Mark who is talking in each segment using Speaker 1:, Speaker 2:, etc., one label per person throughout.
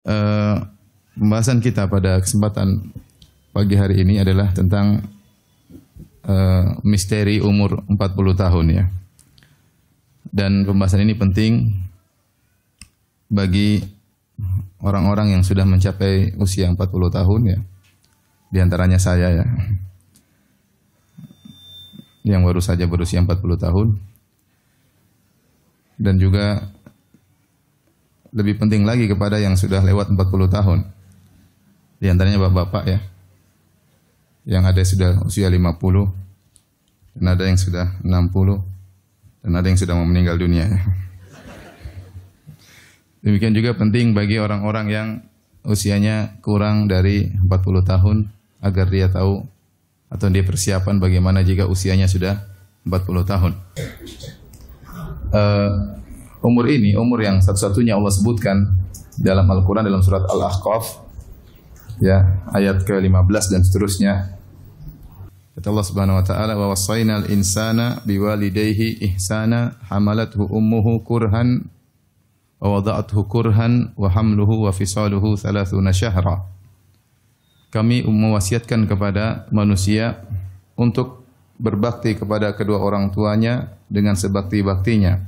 Speaker 1: Eh, Pembahasan kita pada kesempatan pagi hari ini adalah tentang misteri umur 40 tahun ya. Dan pembahasan ini penting bagi orang-orang yang sudah mencapai usia 40 tahun ya. Di antaranya saya ya. Yang baru saja berusia 40 tahun. Dan juga lebih penting lagi kepada yang sudah lewat 40 tahun. Di antaranya bapak-bapak ya. Yang ada sudah usia 50, dan ada yang sudah 60, dan ada yang sudah mau meninggal dunia ya. Demikian juga penting bagi orang-orang yang usianya kurang dari 40 tahun agar dia tahu atau dia persiapan bagaimana jika usianya sudah 40 tahun. Umur ini, umur yang satu-satunya Allah sebutkan dalam Al-Quran dalam surat Al-Ahqaf ya, ayat ke-15 dan seterusnya. Kata Allah Subhanahu wa taala, "Wa wassaynal insana biwalidayhi ihsana hamalathu ummuhu kurhan wa wada'athu kurhan wa hamluhu wa fisaluhu 30 syahra." Kami mewasiatkan kepada manusia untuk berbakti kepada kedua orang tuanya dengan sebakti-baktinya.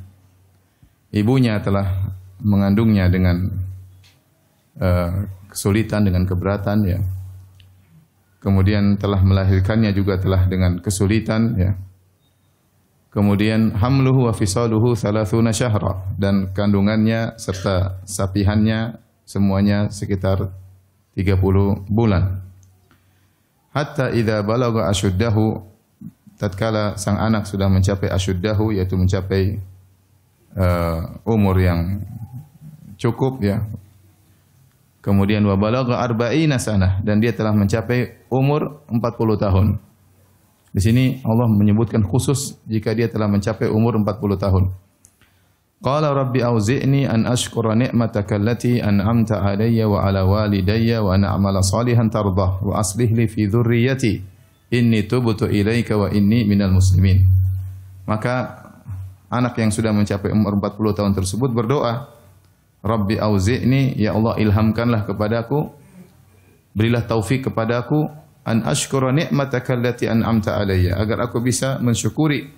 Speaker 1: Ibunya telah mengandungnya dengan kesulitan, dengan keberatan ya. Kemudian telah melahirkannya juga telah dengan kesulitan ya. Kemudian hamluhu wa fisaluhu 30 syahra, dan kandungannya serta sapihannya semuanya sekitar 30 bulan. Hatta idza balagha asyuddahu, tatkala sang anak sudah mencapai asyuddahu, yaitu mencapai umur yang cukup ya. Kemudian wa balagha arba'ina sanah, dan dia telah mencapai umur 40 tahun. Di sini Allah menyebutkan khusus jika dia telah mencapai umur 40 tahun. Qala rabbi auzi'ni an ashkura ni'mataka allati an'amta 'alayya wa 'ala walidayya wa an a'mala salihan tardah wa aslih li fi dhurriyyati inni tubtu ilaika wa inni minal muslimin. Maka anak yang sudah mencapai umur 40 tahun tersebut berdoa, Rabbi auzi'ni, ya Allah ilhamkanlah kepadaku, berilah taufik kepadaku, an ashkura ni'mataka allati an'amta alayya, agar aku bisa mensyukuri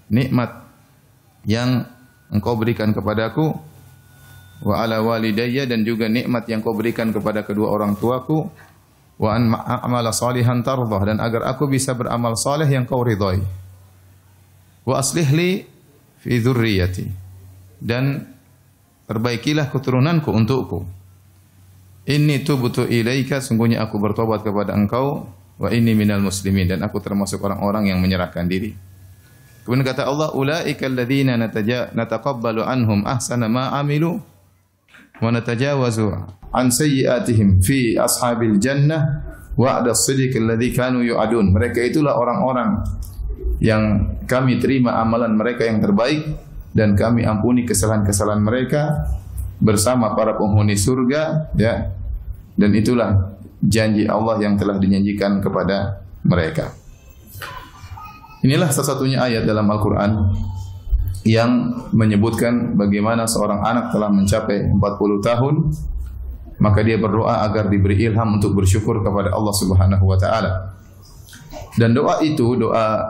Speaker 1: nikmat yang Engkau berikan kepadaku, wa ala walidayya, dan juga nikmat yang Kau berikan kepada kedua orang tuaku, wa an a'mala salihan tardah, dan agar aku bisa beramal saleh yang Kau ridhai, wa aslih li fi dzurriyyati, dan perbaikilah keturunanku untukku. Inni tubtu ilaika, sungguhnya aku bertobat kepada Engkau, wa inni minal muslimin, dan aku termasuk orang-orang yang menyerahkan diri. Kemudian kata Allah, ulaika alladzina nataqabbalu anhum ahsana ma amilu wa natajawazu an sayyi'atihim fi ashabil jannah wa'da as-sidqi alladzi kanu yu'adun. Mereka itulah orang-orang yang kami terima amalan mereka yang terbaik, dan kami ampuni kesalahan-kesalahan mereka bersama para penghuni surga ya. Dan itulah janji Allah yang telah dijanjikan kepada mereka. Inilah satu-satunya ayat dalam Al-Quran yang menyebutkan bagaimana seorang anak telah mencapai 40 tahun, maka dia berdoa agar diberi ilham untuk bersyukur kepada Allah Subhanahu wa taala. Dan doa itu, doa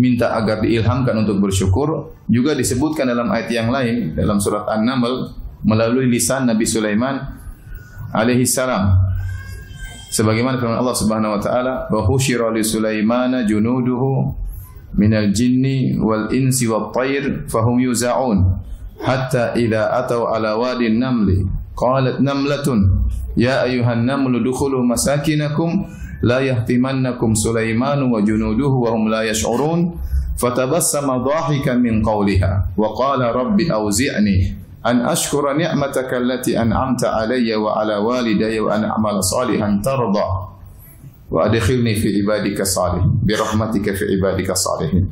Speaker 1: minta agar diilhamkan untuk bersyukur, juga disebutkan dalam ayat yang lain dalam surat An-Naml melalui lisan Nabi Sulaiman alaihi salam. Sebagaimana firman Allah Subhanahu wa taala, "Wa husyira li Sulaimana junuduhu minal jinni wal insi wat thair fahum yuza'un hatta idza atau ala wadin namli qalat namlatun ya ayyuhan namlu dukhulu masakinakum la yahtimannakum Sulaimanu wa junuduhu wa hum la yash'urun fatabassama dhahikan min qawliha wa qala rabbi awzi'ni an ashkura ni'mataka allati an'amta alayya wa ala walidayya wa an a'mala salihan tarda wa adkhilni fi ibadika salihin bi rahmatika fi ibadika salihin.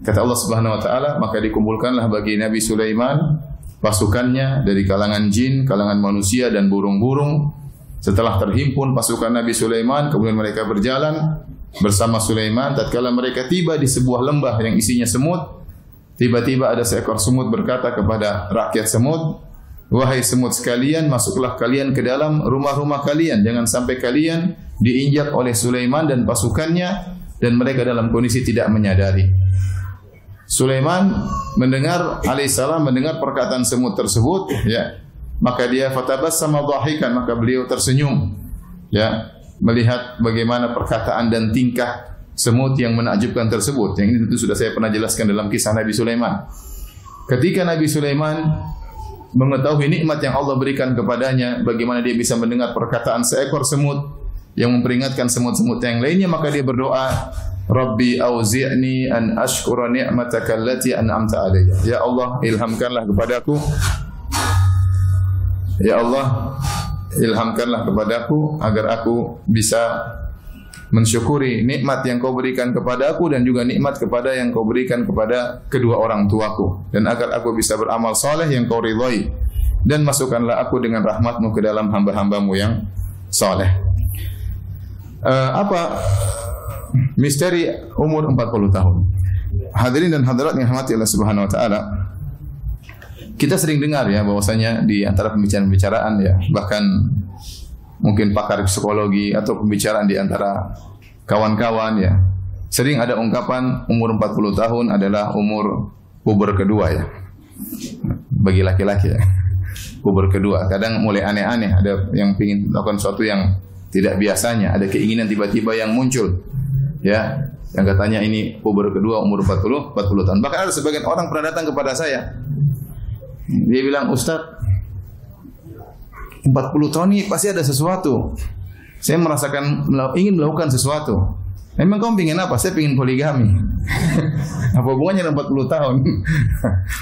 Speaker 1: Kata Allah Subhanahu wa taala, maka dikumpulkanlah bagi Nabi Sulaiman pasukannya dari kalangan jin, kalangan manusia dan burung-burung. Setelah terhimpun pasukan Nabi Sulaiman, kemudian mereka berjalan bersama Sulaiman. Tatkala mereka tiba di sebuah lembah yang isinya semut, tiba-tiba ada seekor semut berkata kepada rakyat semut, Wahai semut sekalian, masuklah kalian ke dalam rumah-rumah kalian. Jangan sampai kalian diinjak oleh Sulaiman dan pasukannya dan mereka dalam kondisi tidak menyadari. Sulaiman alaihissalam mendengar perkataan semut tersebut, ya. Maka dia fatabassama dhahikan, maka beliau tersenyum, ya, melihat bagaimana perkataan dan tingkah semut yang menakjubkan tersebut. Yang ini tentu sudah saya pernah jelaskan dalam kisah Nabi Sulaiman. Ketika Nabi Sulaiman mengetahui nikmat yang Allah berikan kepadanya, bagaimana dia bisa mendengar perkataan seekor semut yang memperingatkan semut-semut yang lainnya, maka dia berdoa, Rabbi auzi'ni an ashkura ni'mataka allati an'amta alayya. Ya Allah, ilhamkanlah kepadaku. Ya Allah, ilhamkanlah kepadaku agar aku bisa mensyukuri nikmat yang kau berikan kepada aku dan juga nikmat kepada yang kau berikan kepada kedua orang tuaku, dan agar aku bisa beramal soleh yang kau ridhai, dan masukkanlah aku dengan rahmatmu ke dalam hamba-hambamu yang soleh. Apa misteri umur 40 tahun? Hadirin dan hadirat yang dirahmati Allah Subhanahu wa taala, kita sering dengar ya bahwasanya di antara pembicaraan-pembicaraan, ya, bahkan mungkin pakar psikologi atau pembicaraan di antara kawan-kawan, ya, sering ada ungkapan umur 40 tahun adalah umur puber kedua, ya, bagi laki-laki, ya, puber kedua. Kadang mulai aneh-aneh, ada yang ingin melakukan sesuatu yang tidak biasanya, ada keinginan tiba-tiba yang muncul, ya, yang katanya ini puber kedua umur 40 tahun. Bahkan ada sebagian orang pernah datang kepada saya, dia bilang, Ustaz, 40 tahun ini pasti ada sesuatu. Saya merasakan ingin melakukan sesuatu. Emang kamu ingin apa? Saya ingin poligami. Apa hubungannya dengan 40 tahun?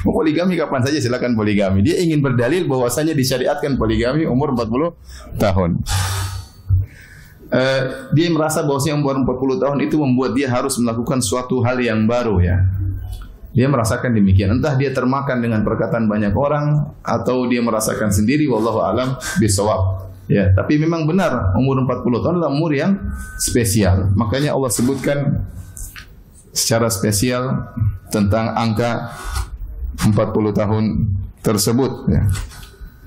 Speaker 1: Mau poligami kapan saja silakan poligami. Dia ingin berdalil bahwasanya disyariatkan poligami umur 40 tahun. Dia merasa bahwasanya umur 40 tahun itu membuat dia harus melakukan suatu hal yang baru, ya. Dia merasakan demikian. Entah dia termakan dengan perkataan banyak orang atau dia merasakan sendiri, wallahu alam bisawab. Ya, tapi memang benar umur 40 tahun adalah umur yang spesial. Makanya Allah sebutkan secara spesial tentang angka 40 tahun tersebut, ya.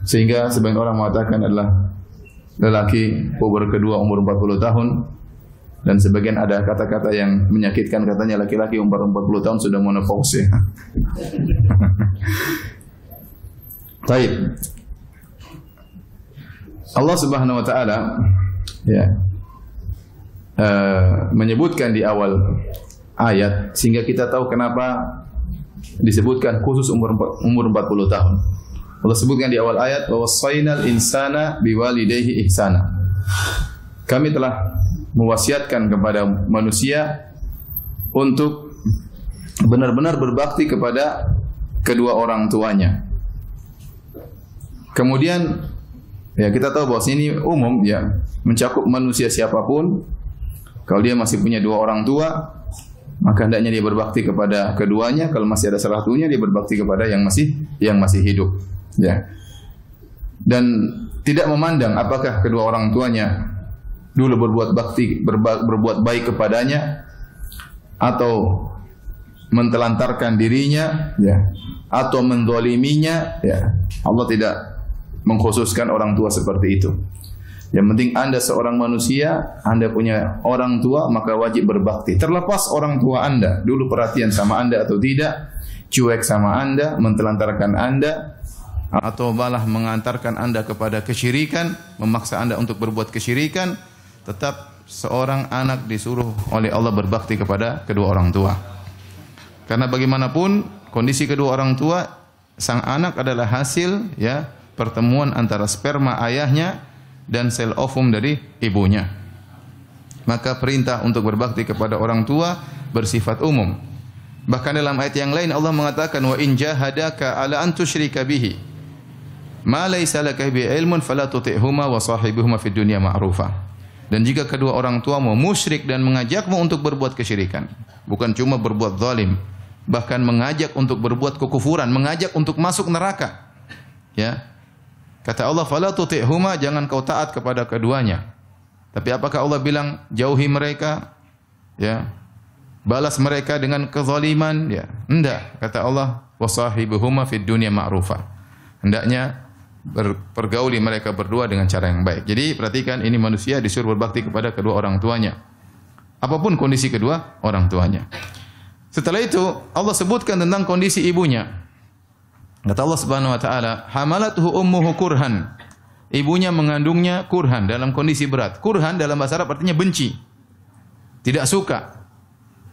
Speaker 1: Sehingga sebagian orang mengatakan adalah lelaki puber kedua umur 40 tahun. Dan sebagian ada kata-kata yang menyakitkan, katanya laki-laki umur 40 tahun sudah menopause. Baik. Allah Subhanahu wa taala, ya, menyebutkan di awal ayat sehingga kita tahu kenapa disebutkan khusus umur 40 tahun. Allah sebutkan di awal ayat, wa wassaynal insana biwalidayhi ihsana. Kami telah mewasiatkan kepada manusia untuk benar-benar berbakti kepada kedua orang tuanya. Kemudian, ya, kita tahu bahwa ini umum, ya, mencakup manusia siapapun. Kalau dia masih punya dua orang tua, maka hendaknya dia berbakti kepada keduanya. Kalau masih ada salah satunya, dia berbakti kepada yang masih hidup, ya. Dan tidak memandang apakah kedua orang tuanya dulu berbuat bakti, berbuat baik kepadanya atau mentelantarkan dirinya, ya, atau menzaliminya, ya. Allah tidak mengkhususkan orang tua seperti itu. Yang penting Anda seorang manusia, Anda punya orang tua, maka wajib berbakti. Terlepas orang tua Anda dulu perhatian sama Anda atau tidak, cuek sama Anda, mentelantarkan Anda, atau malah mengantarkan Anda kepada kesyirikan, memaksa Anda untuk berbuat kesyirikan, tetap seorang anak disuruh oleh Allah berbakti kepada kedua orang tua. Karena bagaimanapun kondisi kedua orang tua, sang anak adalah hasil, ya, pertemuan antara sperma ayahnya dan sel ovum dari ibunya. Maka perintah untuk berbakti kepada orang tua bersifat umum. Bahkan dalam ayat yang lain Allah mengatakan, wa in jahadaka ala an tusyrika bihi ma laysa laka bi ilmun fala tuti'huma wa sahibuhuma fid dunya ma'rufa. Dan jika kedua orang tuamu musyrik dan mengajakmu untuk berbuat kesyirikan, bukan cuma berbuat zalim, bahkan mengajak untuk berbuat kekufuran, mengajak untuk masuk neraka, ya. Kata Allah, fala tuti'huma, jangan kau taat kepada keduanya. Tapi apakah Allah bilang jauhi mereka, ya, balas mereka dengan kezaliman, ya? Enggak. Kata Allah, wasahibuhuma fid dunya ma'rufa. Hendaknya pergauli mereka berdua dengan cara yang baik. Jadi perhatikan, ini manusia disuruh berbakti kepada kedua orang tuanya. Apapun kondisi kedua orang tuanya. Setelah itu Allah sebutkan tentang kondisi ibunya. Kata Allah Subhanahu wa taala, "Hamalathu ummuhu kurhan." Ibunya mengandungnya kurhan, dalam kondisi berat. Kurhan dalam bahasa Arab artinya benci. Tidak suka.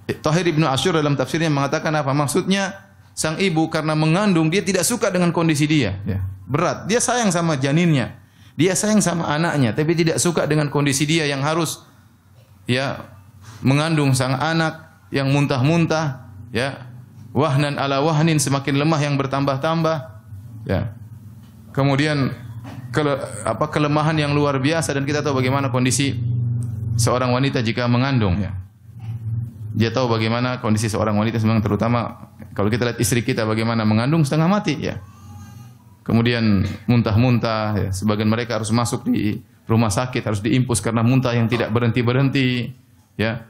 Speaker 1: Tahir Ibnu Asyur dalam tafsirnya mengatakan apa? Maksudnya sang ibu karena mengandung dia tidak suka dengan kondisi dia, ya. Berat. Dia sayang sama janinnya. Dia sayang sama anaknya, tapi tidak suka dengan kondisi dia yang harus ya mengandung sang anak yang muntah-muntah, ya. Wahnan ala wahnin, semakin lemah yang bertambah-tambah, ya. Kemudian kelemahan yang luar biasa, dan kita tahu bagaimana kondisi seorang wanita jika mengandung, ya. Dia tahu bagaimana kondisi seorang wanita, memang terutama kalau kita lihat istri kita bagaimana mengandung setengah mati, ya. Kemudian muntah-muntah, ya. Sebagian mereka harus masuk di rumah sakit, harus diimpus karena muntah yang tidak berhenti-berhenti, ya.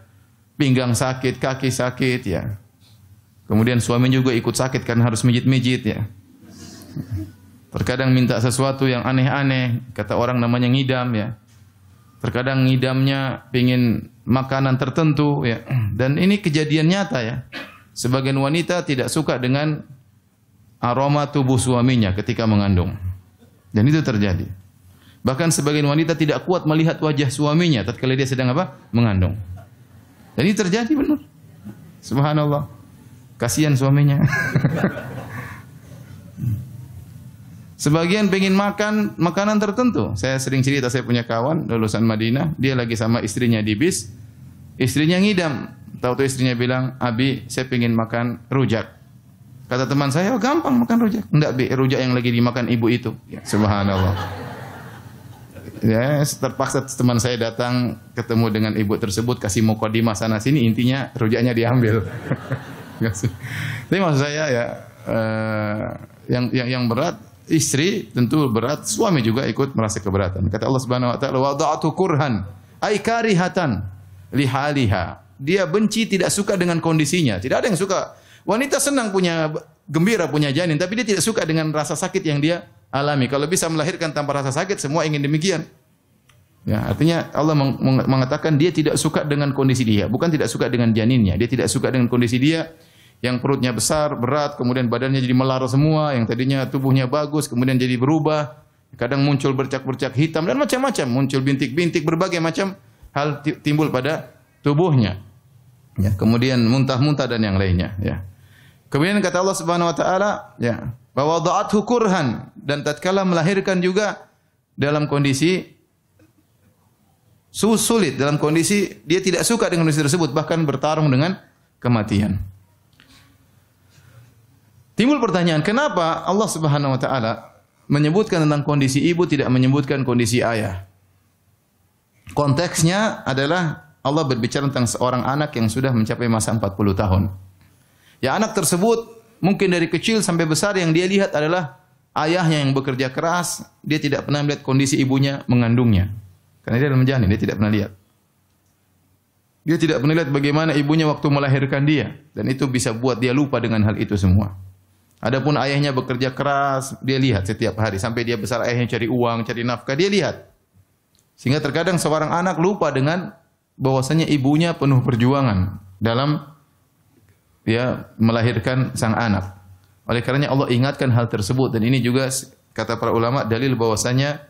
Speaker 1: Pinggang sakit, kaki sakit, ya. Kemudian suami juga ikut sakit karena harus mijit-mijit, ya. Terkadang minta sesuatu yang aneh-aneh, kata orang namanya ngidam, ya. Terkadang ngidamnya pingin makanan tertentu, ya. Dan ini kejadian nyata, ya. Sebagian wanita tidak suka dengan aroma tubuh suaminya ketika mengandung. Dan itu terjadi. Bahkan sebagian wanita tidak kuat melihat wajah suaminya tatkala dia sedang apa? Mengandung. Dan ini terjadi benar. Subhanallah. Kasihan suaminya. Sebagian pengen makan makanan tertentu. Saya sering cerita, saya punya kawan lulusan Madinah, dia lagi sama istrinya di bis. Istrinya ngidam. Tahu-tahu istrinya bilang, "Abi, saya pengen makan rujak." Kata teman saya, "Oh, gampang makan rujak." "Enggak, Bi, rujak yang lagi dimakan ibu itu." Ya, subhanallah. Ya, terpaksa teman saya datang ketemu dengan ibu tersebut, kasih mukadimah sana sini, intinya rujaknya diambil. Tapi maksud saya ya, yang berat istri tentu berat, suami juga ikut merasa keberatan. Kata Allah Subhanahu wa taala, "Wada'tu kurhan ay karihatan lihaliha." Dia benci, tidak suka dengan kondisinya. Tidak ada yang suka. Wanita senang punya gembira punya janin, tapi dia tidak suka dengan rasa sakit yang dia alami. Kalau bisa melahirkan tanpa rasa sakit, semua ingin demikian. Ya, artinya Allah mengatakan dia tidak suka dengan kondisi dia, bukan tidak suka dengan janinnya. Dia tidak suka dengan kondisi dia yang perutnya besar, berat, kemudian badannya jadi melar semua, yang tadinya tubuhnya bagus, kemudian jadi berubah. Kadang muncul bercak-bercak hitam dan macam-macam, muncul bintik-bintik, berbagai macam hal timbul pada tubuhnya. Ya, kemudian muntah-muntah dan yang lainnya, ya. Kemudian kata Allah Subhanahu wa taala, ya, wa wada'athu kurhan, dan tatkala melahirkan juga dalam kondisi sulit, dalam kondisi dia tidak suka dengan kondisi tersebut, bahkan bertarung dengan kematian. Timbul pertanyaan, kenapa Allah Subhanahu wa taala menyebutkan tentang kondisi ibu, tidak menyebutkan kondisi ayah? Konteksnya adalah Allah berbicara tentang seorang anak yang sudah mencapai masa 40 tahun. Ya, anak tersebut mungkin dari kecil sampai besar yang dia lihat adalah ayahnya yang bekerja keras, dia tidak pernah melihat kondisi ibunya mengandungnya. Karena dia dalam janin, dia tidak pernah lihat. Dia tidak pernah lihat bagaimana ibunya waktu melahirkan dia, dan itu bisa buat dia lupa dengan hal itu semua. Adapun ayahnya bekerja keras, dia lihat setiap hari sampai dia besar, ayahnya cari uang, cari nafkah, dia lihat. Sehingga terkadang seorang anak lupa dengan bahwasanya ibunya penuh perjuangan dalam ya melahirkan sang anak. Oleh karenanya Allah ingatkan hal tersebut, dan ini juga kata para ulama dalil bahwasanya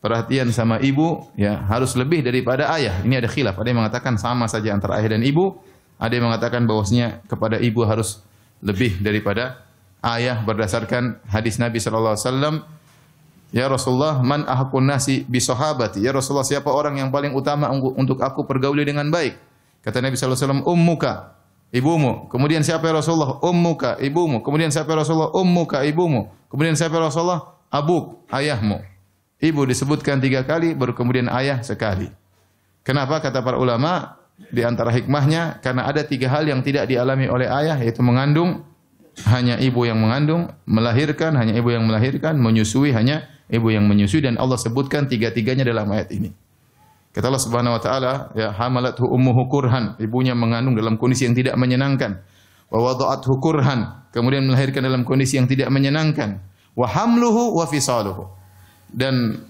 Speaker 1: perhatian sama ibu ya harus lebih daripada ayah. Ini ada khilaf, ada yang mengatakan sama saja antara ayah dan ibu, ada yang mengatakan bahwasanya kepada ibu harus lebih daripada ayah berdasarkan hadis Nabi sallallahu alaihi wasallam, "Ya Rasulullah, man ahqun nasi bi sahabati?" Ya Rasulullah, siapa orang yang paling utama untuk aku pergauli dengan baik? Kata Nabi sallallahu alaihi wasallam, "Ummuka," ibumu. Kemudian siapa ya Rasulullah? "Ummuka," ibumu. Kemudian siapa ya Rasulullah? "Ummuka," ibumu. Kemudian siapa ya Rasulullah? "Abuk," ayahmu. Ibu disebutkan 3 kali, baru kemudian ayah sekali. Kenapa? Kata para ulama, di antara hikmahnya karena ada 3 hal yang tidak dialami oleh ayah, yaitu mengandung, hanya ibu yang mengandung, melahirkan, hanya ibu yang melahirkan, menyusui, hanya ibu yang menyusui, dan Allah sebutkan 3-tiganya dalam ayat ini. Kata Allah Subhanahu wa taala, ya hamalathu ummuhu kurhan, ibunya mengandung dalam kondisi yang tidak menyenangkan. Wa wada'athu kurhan, kemudian melahirkan dalam kondisi yang tidak menyenangkan. Wa hamluhu wa fisaluhu. dan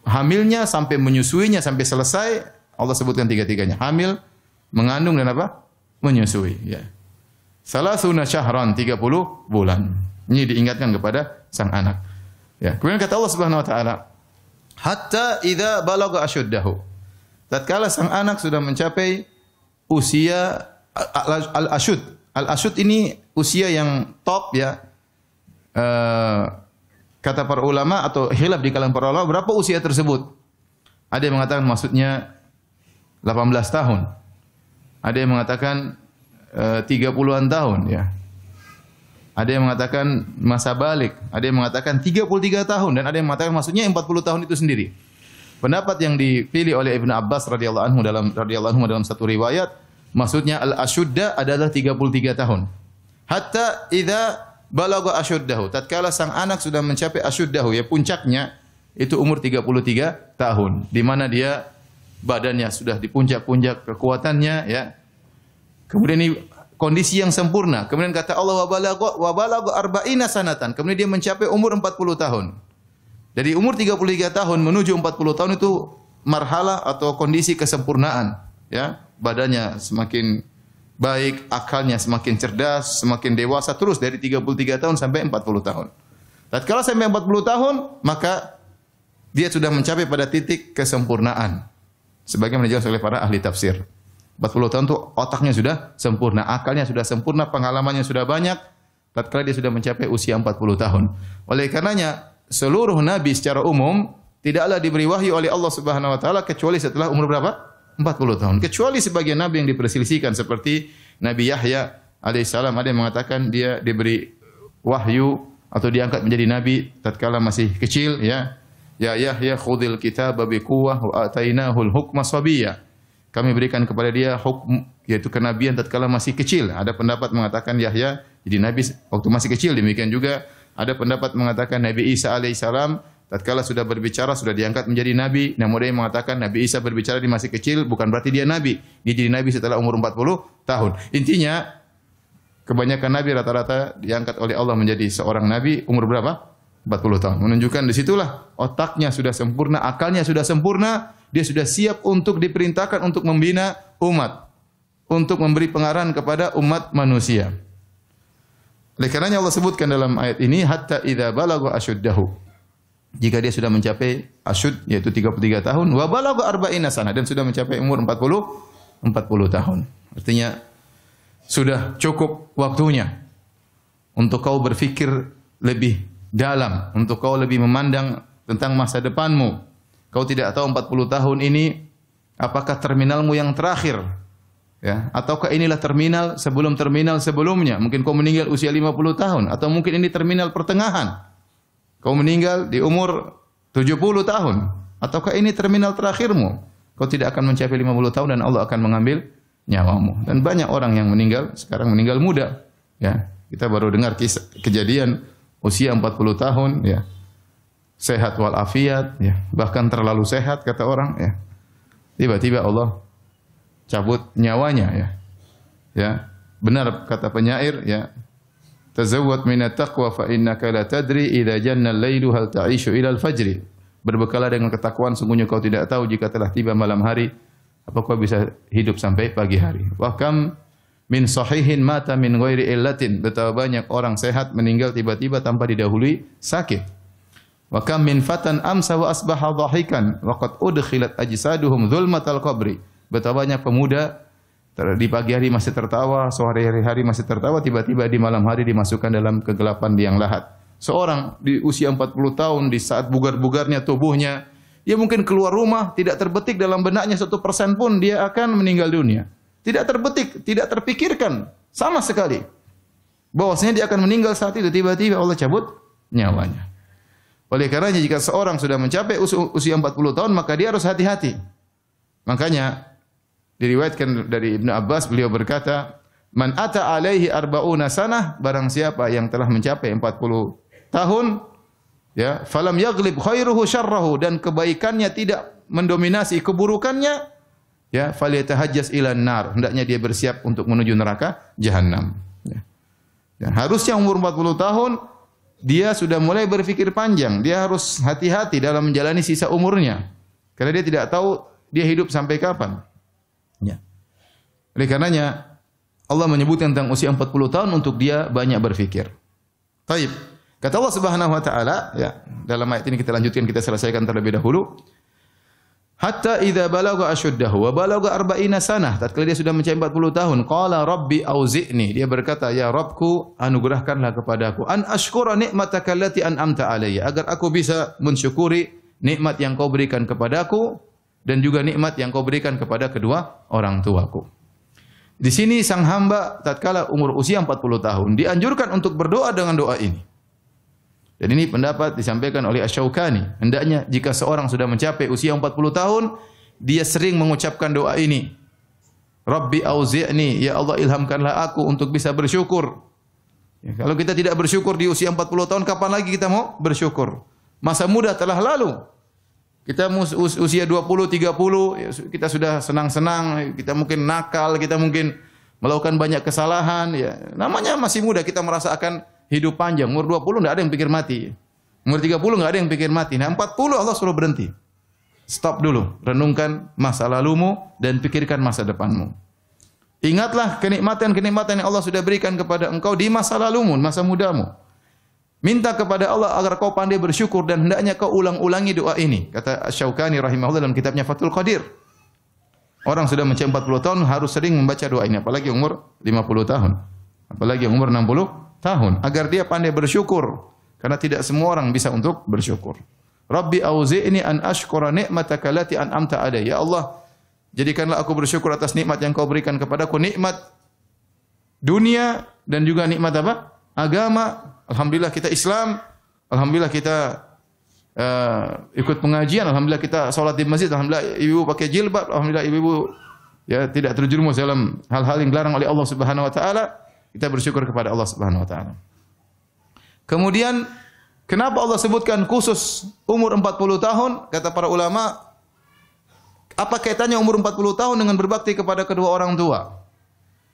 Speaker 1: hamilnya sampai menyusuinya sampai selesai, Allah sebutkan tiga-tiganya. Hamil, mengandung dan apa? Menyusui, ya. Salasuna syahran, 30 bulan. Ini diingatkan kepada sang anak. Ya. Kemudian kata Allah Subhanahu wa taala, hatta idza balagha asyuddahu. Tatkala sang anak sudah mencapai usia al-asyud. Al-asyud ini usia yang top, ya. Kata para ulama atau khilaf di kalangan para ulama berapa usia tersebut. Ada yang mengatakan maksudnya 18 tahun. Ada yang mengatakan 30-an tahun, ya. Ada yang mengatakan masa balik, ada yang mengatakan 33 tahun dan ada yang mengatakan maksudnya 40 tahun itu sendiri. Pendapat yang dipilih oleh Ibnu Abbas radhiyallahu anhu dalam satu riwayat, maksudnya al-asyudda adalah 33 tahun. Hatta idza balagha asyuddahu, tatkala sang anak sudah mencapai asyuddahu, ya puncaknya itu umur 33 tahun, di mana dia badannya sudah di puncak-puncak kekuatannya, ya. Kemudian ini kondisi yang sempurna. Kemudian kata Allah wa balagha arba'ina sanatan, kemudian dia mencapai umur 40 tahun. Dari umur 33 tahun menuju 40 tahun itu marhalah atau kondisi kesempurnaan, ya. Badannya semakin baik, akalnya semakin cerdas, semakin dewasa terus dari 33 tahun sampai 40 tahun. Tatkala sampai 40 tahun, maka dia sudah mencapai pada titik kesempurnaan. Sebagaimana dijelaskan oleh para ahli tafsir. 40 tahun itu otaknya sudah sempurna, akalnya sudah sempurna, pengalamannya sudah banyak. Tatkala dia sudah mencapai usia 40 tahun. Oleh karenanya, seluruh nabi secara umum tidaklah diberi wahyu oleh Allah Subhanahu wa taala kecuali setelah umur berapa? 40 tahun. Kecuali sebagian nabi yang diperselisihkan seperti Nabi Yahya alaihissalam, ada yang mengatakan dia diberi wahyu atau diangkat menjadi nabi tatkala masih kecil, ya. Ya Yahya khudhil kitaba biquwwah wa atainahul hukma sabiyya. Kami berikan kepada dia hukum yaitu kenabian tatkala masih kecil. Ada pendapat mengatakan Yahya jadi nabi waktu masih kecil, demikian juga ada pendapat mengatakan Nabi Isa alaihissalam tatkala sudah berbicara sudah diangkat menjadi nabi. Namun ada yang mengatakan Nabi Isa berbicara di masih kecil bukan berarti dia nabi. Dia jadi nabi setelah umur 40 tahun. Intinya kebanyakan nabi rata-rata diangkat oleh Allah menjadi seorang nabi umur berapa? 40 tahun. Menunjukkan disitulah otaknya sudah sempurna, akalnya sudah sempurna, dia sudah siap untuk diperintahkan untuk membina umat, untuk memberi pengarahan kepada umat manusia. Oleh karenanya Allah sebutkan dalam ayat ini hatta idza balagha asyuddahu. Jika dia sudah mencapai asyud yaitu 33 tahun, wa balagha arba'ina sanah dan sudah mencapai umur 40 tahun. Artinya sudah cukup waktunya untuk kau berfikir lebih dalam, untuk kau lebih memandang tentang masa depanmu. Kau tidak tahu 40 tahun ini apakah terminalmu yang terakhir, ya, ataukah inilah terminal terminal sebelumnya. Mungkin kau meninggal usia 50 tahun atau mungkin ini terminal pertengahan. Kau meninggal di umur 70 tahun ataukah ini terminal terakhirmu. Kau tidak akan mencapai 50 tahun dan Allah akan mengambil nyawamu. Dan banyak orang yang meninggal sekarang meninggal muda, ya. Kita baru dengar kisah kejadian usia 40 tahun, ya. Sehat walafiat, ya. Bahkan terlalu sehat kata orang, ya. Tiba-tiba Allah cabut nyawanya, ya. Ya. Benar kata penyair, ya. Tazawwad minat taqwa fa innaka la tadri idza janna al-lailu hal ta'ishu ila al-fajri. Berbekalah dengan ketakwaan, sungguhnya kau tidak tahu jika telah tiba malam hari apakah kau bisa hidup sampai pagi hari. Wa kam min sahihin mata min ghairi illatin. Betapa banyak orang sehat meninggal tiba-tiba tanpa didahului sakit. Wa kam min fatan amsa wa asbaha dhahikan wa qad udkhilat ajsaduhum zulmatal qabri. Betapa banyak pemuda di pagi hari masih tertawa, sore hari masih tertawa, tiba-tiba di malam hari dimasukkan dalam kegelapan liang lahat. Seorang di usia 40 tahun di saat bugar-bugarnya tubuhnya, dia mungkin keluar rumah tidak terbetik dalam benaknya 1% pun dia akan meninggal dunia. Tidak terbetik, tidak terpikirkan sama sekali bahwasanya dia akan meninggal saat itu, tiba-tiba Allah cabut nyawanya. Oleh karenanya jika seorang sudah mencapai usia 40 tahun maka dia harus hati-hati. Makanya diriwayatkan dari Ibnu Abbas, beliau berkata, "Man ata alaihi arba'una sanah," barang siapa yang telah mencapai 40 tahun, ya, falam yaghlib khairuhu syarrahu, dan kebaikannya tidak mendominasi keburukannya, ya, falyatahajjas ilan nar, hendaknya dia bersiap untuk menuju neraka jahanam, ya. Dan harusnya umur 40 tahun dia sudah mulai berpikir panjang. Dia harus hati-hati dalam menjalani sisa umurnya. Karena dia tidak tahu dia hidup sampai kapan. Ya. Oleh karenanya Allah menyebutkan tentang usia 40 tahun untuk dia banyak berpikir. Taib. Kata Allah Subhanahu wa taala, ya, dalam ayat ini kita lanjutkan, kita selesaikan terlebih dahulu. Hatta idza balagha ashuddahu wa balagha 40 sanah, tatkala dia sudah mencapai 40 tahun, qala rabbi auzi'ni, dia berkata, ya Rabbku, anugerahkanlah kepadaku an ashkura nikmataka allati an'amta alayya, agar aku bisa mensyukuri nikmat yang kau berikan kepadaku dan juga nikmat yang kau berikan kepada kedua orang tuaku. Di sini sang hamba tatkala umur usia 40 tahun dianjurkan untuk berdoa dengan doa ini. Dan ini pendapat disampaikan oleh Asy-Syaukani. Hendaknya jika seorang sudah mencapai usia 40 tahun, dia sering mengucapkan doa ini. Rabbi auzi'ni, ya Allah ilhamkanlah aku untuk bisa bersyukur. Ya, kalau kita tidak bersyukur di usia 40 tahun, kapan lagi kita mau bersyukur? Masa muda telah lalu. Kita usia 20, 30, ya, kita sudah senang-senang, kita mungkin nakal, kita mungkin melakukan banyak kesalahan. Ya. Namanya masih muda, kita merasa akan hidup panjang. Umur 20 tidak ada yang pikir mati. Umur 30 tidak ada yang pikir mati. Nah 40 Allah suruh berhenti. Stop dulu. Renungkan masa lalumu dan pikirkan masa depanmu. Ingatlah kenikmatan-kenikmatan yang Allah sudah berikan kepada engkau di masa lalumu, masa mudamu. Minta kepada Allah agar kau pandai bersyukur dan hendaknya kau ulang-ulangi doa ini. Kata Asy-Syaukani rahimahullah dalam kitabnya Fathul Qadir. Orang sudah mencapai 40 tahun harus sering membaca doa ini. Apalagi umur 50 tahun. Apalagi umur 60 tahun, agar dia pandai bersyukur, karena tidak semua orang bisa untuk bersyukur. Rabbi auzi'ni an ashkura ni'mataka allati an'amta alayya. Ya Allah, jadikanlah aku bersyukur atas nikmat yang kau berikan kepadaku, nikmat dunia dan juga nikmat apa? Agama. Alhamdulillah kita Islam, alhamdulillah kita ikut pengajian, alhamdulillah kita salat di masjid, alhamdulillah ibu pakai jilbab, alhamdulillah ibu ya tidak terjerumus dalam hal-hal yang dilarang oleh Allah Subhanahu wa taala. Kita bersyukur kepada Allah Subhanahu wa taala. Kemudian kenapa Allah sebutkan khusus umur 40 tahun? Kata para ulama, apa kaitannya umur 40 tahun dengan berbakti kepada kedua orang tua?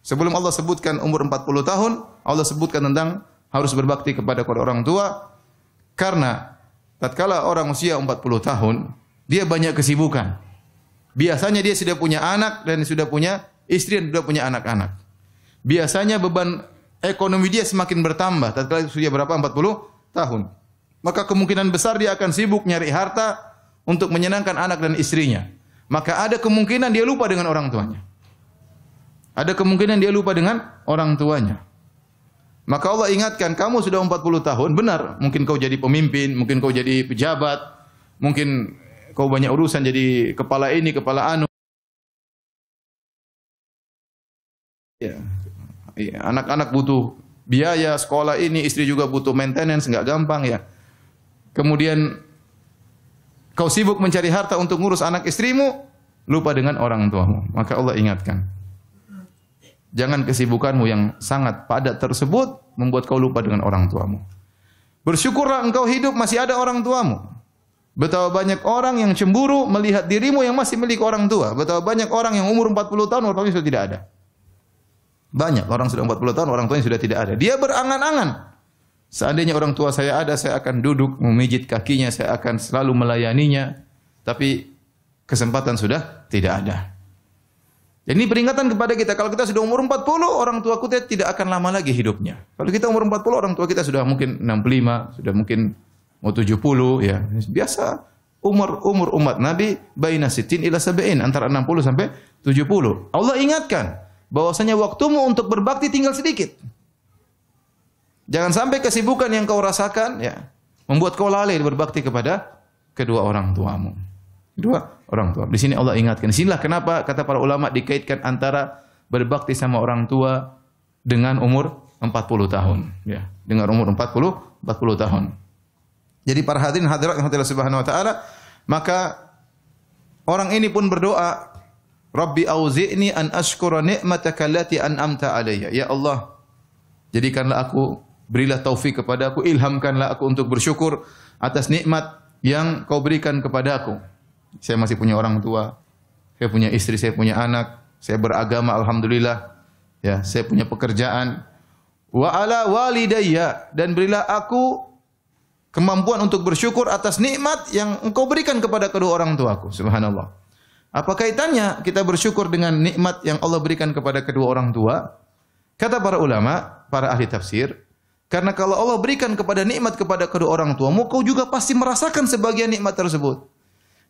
Speaker 1: Sebelum Allah sebutkan umur 40 tahun, Allah sebutkan tentang harus berbakti kepada kedua orang tua, karena tatkala orang usia 40 tahun, dia banyak kesibukan. Biasanya dia sudah punya anak dan sudah punya istri dan sudah punya anak-anak. Biasanya beban ekonomi dia semakin bertambah tatkala usia berapa? 40 tahun. Maka kemungkinan besar dia akan sibuk nyari harta untuk menyenangkan anak dan istrinya. Maka ada kemungkinan dia lupa dengan orang tuanya. Ada kemungkinan dia lupa dengan orang tuanya. Maka Allah ingatkan, kamu sudah 40 tahun, benar, mungkin kau jadi pemimpin, mungkin kau jadi pejabat, mungkin kau banyak urusan jadi kepala ini, kepala anu. Ya. Anak-anak butuh biaya sekolah ini, istri juga butuh maintenance, enggak gampang ya. Kemudian kau sibuk mencari harta untuk ngurus anak istrimu, lupa dengan orang tuamu. Maka Allah ingatkan, jangan kesibukanmu yang sangat padat tersebut membuat kau lupa dengan orang tuamu. Bersyukurlah engkau hidup masih ada orang tuamu. Betapa banyak orang yang cemburu melihat dirimu yang masih milik orang tua. Betapa banyak orang yang umur 40 tahun orang tuanya sudah tidak ada. Banyak orang sudah 40 tahun, orang tuanya sudah tidak ada. Dia berangan-angan. Seandainya orang tua saya ada, saya akan duduk memijit kakinya, saya akan selalu melayaninya. Tapi kesempatan sudah tidak ada. Jadi ini peringatan kepada kita, kalau kita sudah umur 40, orang tua kita tidak akan lama lagi hidupnya. Kalau kita umur 40, orang tua kita sudah mungkin 65, sudah mungkin mau 70 ya. Biasa umur umat Nabi baina sittin ila sab'in, antara 60 sampai 70. Allah ingatkan bahwasanya waktumu untuk berbakti tinggal sedikit. Jangan sampai kesibukan yang kau rasakan ya membuat kau lalai berbakti kepada kedua orang tuamu. Kedua orang tua. Di sini Allah ingatkan. Disinilah kenapa kata para ulama dikaitkan antara berbakti sama orang tua dengan umur 40 tahun ya, dengan umur 40 tahun. Jadi para hadirin hadirat yang Allah Subhanahu wa taala, maka orang ini pun berdoa, Rabbi auzi'ni an ashkura ni'mataka allati an'amta alayya. Ya Allah, jadikanlah aku, berilah taufik kepada aku, ilhamkanlah aku untuk bersyukur atas nikmat yang kau berikan kepada aku. Saya masih punya orang tua, saya punya istri, saya punya anak, saya beragama alhamdulillah. Ya, saya punya pekerjaan. Wa ala walidayya, dan berilah aku kemampuan untuk bersyukur atas nikmat yang engkau berikan kepada kedua orang tuaku. Subhanallah. Apa kaitannya kita bersyukur dengan nikmat yang Allah berikan kepada kedua orang tua? Kata para ulama, para ahli tafsir, karena kalau Allah berikan kepada nikmat kepada kedua orang tuamu, kau juga pasti merasakan sebagian nikmat tersebut.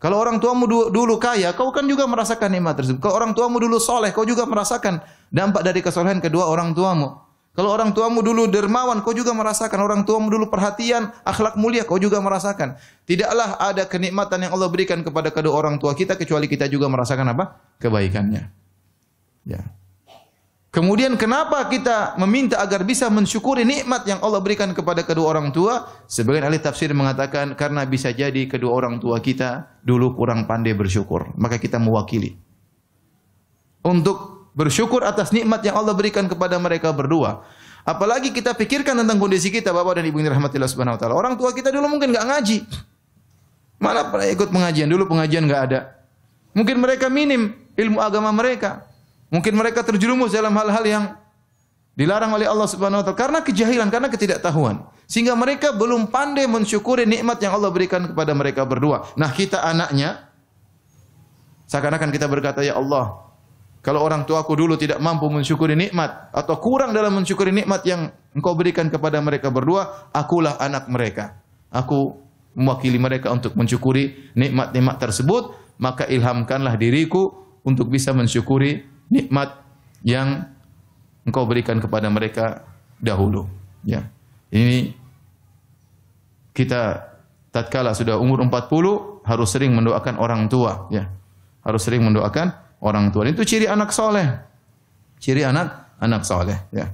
Speaker 1: Kalau orang tuamu dulu kaya, kau kan juga merasakan nikmat tersebut. Kalau orang tuamu dulu soleh, kau juga merasakan dampak dari kesolehan kedua orang tuamu. Kalau orang tuamu dulu dermawan, kau juga merasakan. Orang tuamu dulu perhatian, akhlak mulia, kau juga merasakan. Tidaklah ada kenikmatan yang Allah berikan kepada kedua orang tua kita, kecuali kita juga merasakan apa? Kebaikannya. Ya. Kemudian kenapa kita meminta agar bisa mensyukuri nikmat yang Allah berikan kepada kedua orang tua? Sebagian ahli tafsir mengatakan, karena bisa jadi kedua orang tua kita dulu kurang pandai bersyukur. Maka kita mewakili untuk bersyukur atas nikmat yang Allah berikan kepada mereka berdua. Apalagi kita pikirkan tentang kondisi kita, Bapak dan Ibu yang dirahmati Allah Subhanahu wa taala. Orang tua kita dulu mungkin enggak ngaji. Mana pernah ikut pengajian? Dulu pengajian enggak ada. Mungkin mereka minim ilmu agama mereka. Mungkin mereka terjerumus dalam hal-hal yang dilarang oleh Allah Subhanahu wa taala karena kejahilan, karena ketidaktahuan. Sehingga mereka belum pandai mensyukuri nikmat yang Allah berikan kepada mereka berdua. Nah, kita anaknya seakan-akan kita berkata, ya Allah, kalau orang tuaku dulu tidak mampu mensyukuri nikmat atau kurang dalam mensyukuri nikmat yang Engkau berikan kepada mereka berdua, akulah anak mereka. Aku mewakili mereka untuk mensyukuri nikmat-nikmat tersebut, maka ilhamkanlah diriku untuk bisa mensyukuri nikmat yang Engkau berikan kepada mereka dahulu. Ya. Ini kita tatkala sudah umur 40 harus sering mendoakan orang tua, ya. Harus sering mendoakan orang tua. Itu ciri anak soleh. Ciri anak soleh. Ya.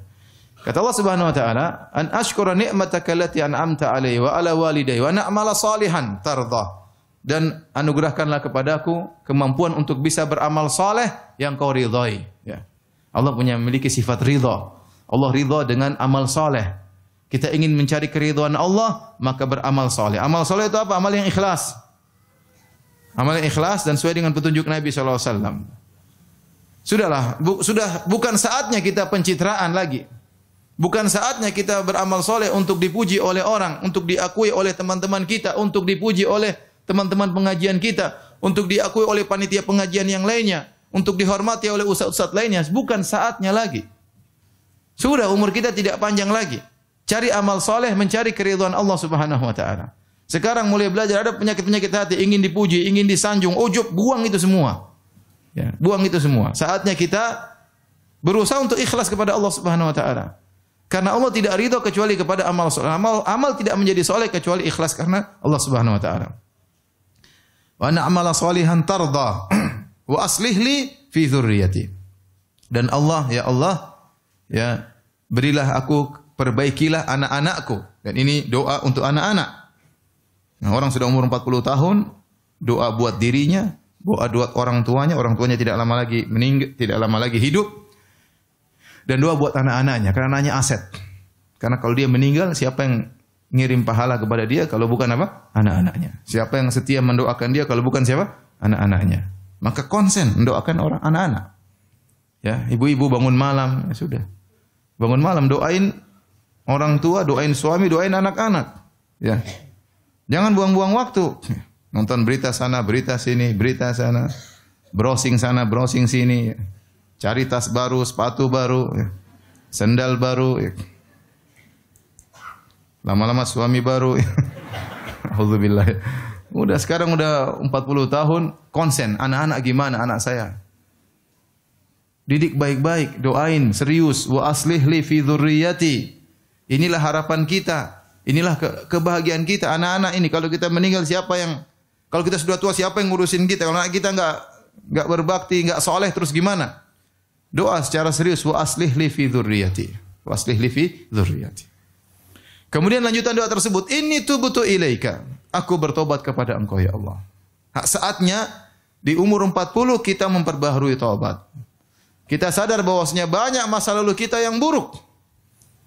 Speaker 1: Kata Allah Subhanahu Wa Taala, an ashkura ni'mataka allati an'amta alayya wa ala walidayya wa na'mala salihan tardah. Dan anugerahkanlah kepadaku kemampuan untuk bisa beramal soleh yang kau ridhai. Ya. Allah memiliki sifat ridha. Allah ridha dengan amal soleh. Kita ingin mencari keridhaan Allah, maka beramal soleh. Amal soleh itu apa? Amal yang ikhlas. Amal yang ikhlas dan sesuai dengan petunjuk Nabi SAW. Sudahlah, sudah bukan saatnya kita pencitraan lagi. Bukan saatnya kita beramal soleh untuk dipuji oleh orang, untuk diakui oleh teman-teman kita, untuk dipuji oleh teman-teman pengajian kita, untuk diakui oleh panitia pengajian yang lainnya, untuk dihormati oleh ustaz-ustaz lainnya. Bukan saatnya lagi. Sudah, umur kita tidak panjang lagi. Cari amal soleh, mencari keridhaan Allah Subhanahu Wa Taala. Sekarang mulai belajar, ada penyakit-penyakit hati, ingin dipuji, ingin disanjung, ujub, buang itu semua. Ya, buang itu semua. Saatnya kita berusaha untuk ikhlas kepada Allah Subhanahu Wa Taala. Karena Allah tidak ridha kecuali kepada amal soleh. Amal tidak menjadi soleh kecuali ikhlas karena Allah Subhanahu Wa Taala. Wa na'mala salihan tarda wa aslih li fi dzurriyyati. Dan Allah, ya berilah aku, perbaikilah anak-anakku. Dan ini doa untuk anak-anak. Nah, orang sudah umur 40 tahun, doa buat dirinya, doa buat orang tuanya tidak lama lagi meninggal, tidak lama lagi hidup. Dan doa buat anak-anaknya, karena anaknya aset. Karena kalau dia meninggal, siapa yang ngirim pahala kepada dia kalau bukan apa? Anak-anaknya. Siapa yang setia mendoakan dia kalau bukan siapa? Anak-anaknya. Maka konsen mendoakan orang anak-anak. Ya, ibu-ibu bangun malam, ya sudah. Bangun malam doain orang tua, doain suami, doain anak-anak. Ya. Jangan buang-buang waktu. Nonton berita sana, berita sini, berita sana. Browsing sana, browsing sini. Cari tas baru, sepatu baru, sendal baru. Lama-lama suami baru. Alhamdulillah. Sekarang udah 40 tahun, konsen. Anak-anak gimana anak saya? Didik baik-baik, doain, serius. Wa aslih li fi dzurriyyati. Inilah harapan kita. Inilah kebahagiaan kita, anak-anak ini. Kalau kita meninggal, kalau kita sudah tua, siapa yang ngurusin kita? Kalau anak kita enggak berbakti, enggak soleh, terus gimana? Doa secara serius, wa aslih li fi dzurriyyati. Wa aslih li fi dzurriyyati. Kemudian lanjutan doa tersebut, inni tubtu ilaika. Aku bertobat kepada Engkau ya Allah. Saatnya di umur 40 kita memperbaharui taubat. Kita sadar bahwasanya banyak masa lalu kita yang buruk.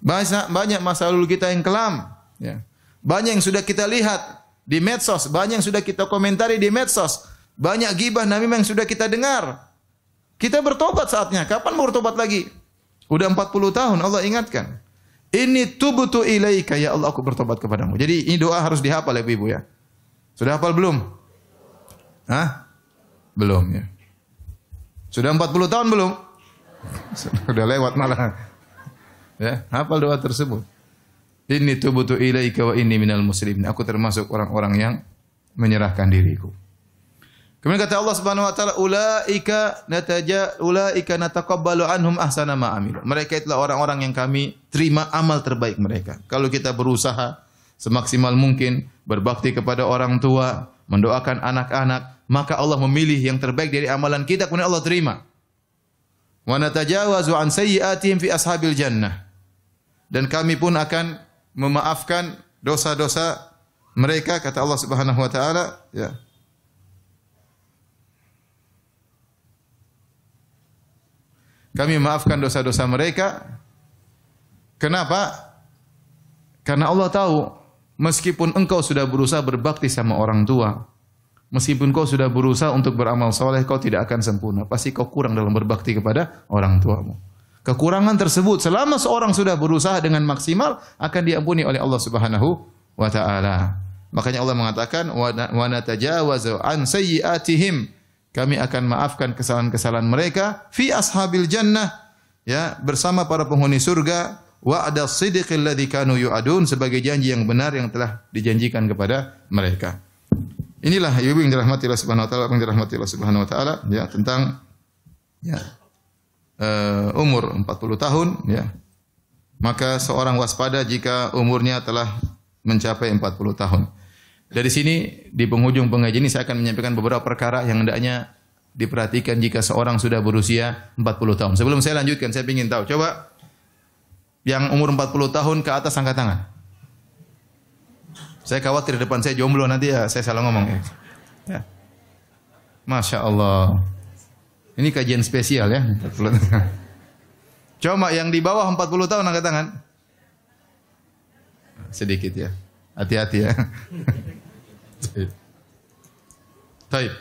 Speaker 1: Banyak masa lalu kita yang kelam. Ya. Banyak yang sudah kita lihat di medsos, banyak yang sudah kita komentari di medsos, banyak gibah namimah yang sudah kita dengar. Kita bertobat saatnya. Kapan mau bertobat lagi? Udah 40 tahun Allah ingatkan. Inni tubtu ilaika ya Allah, aku bertobat kepadamu. Jadi ini doa harus dihafal ya Ibu ya. Sudah hafal belum? Hah? Belum ya. Sudah 40 tahun belum? Sudah lewat malah. Ya, hafal doa tersebut. Inni tubtu ilaika wa inni minal muslimin. Aku termasuk orang-orang yang menyerahkan diriku. Kemudian kata Allah Subhanahu wa taala, ulaika nataqabbalu anhum ahsana ma amilu. Mereka itulah orang-orang yang kami terima amal terbaik mereka. Kalau kita berusaha semaksimal mungkin berbakti kepada orang tua, mendoakan anak-anak, maka Allah memilih yang terbaik dari amalan kita, kemudian Allah terima. Wa natajawazu an sayyi'atihim fi ashabil jannah. Dan kami pun akan memaafkan dosa-dosa mereka, kata Allah Subhanahu wa taala, ya. Kami memaafkan dosa-dosa mereka. Kenapa? Karena Allah tahu, meskipun engkau sudah berusaha berbakti sama orang tua, meskipun kau sudah berusaha untuk beramal soleh, kau tidak akan sempurna. Pasti kau kurang dalam berbakti kepada orang tuamu. Kekurangan tersebut, selama seorang sudah berusaha dengan maksimal, akan diampuni oleh Allah Subhanahu wa ta'ala. Makanya Allah mengatakan, wa natajawazu an sayyi'atihim. Kami akan maafkan kesalahan-kesalahan mereka fi ashabil jannah, ya, bersama para penghuni surga, wa'da sidqil ladzi kanu yu'adun, sebagai janji yang benar yang telah dijanjikan kepada mereka. Inilah ibu yang dirahmati Allah Subhanahu wa taala, yang dirahmati Allah Subhanahu wa taala, ya, tentang ya umur 40 tahun, ya. Maka seorang waspada jika umurnya telah mencapai 40 tahun. Dari sini di penghujung pengajian ini saya akan menyampaikan beberapa perkara yang hendaknya diperhatikan jika seorang sudah berusia 40 tahun. Sebelum saya lanjutkan, saya ingin tahu, coba yang umur 40 tahun ke atas angkat tangan. Saya khawatir depan saya jomblo nanti ya saya salah ngomong ya. Ya. Masya Allah. Ini kajian spesial ya. Coba yang di bawah 40 tahun angkat tangan. Sedikit ya. Hati-hati ya. Baik.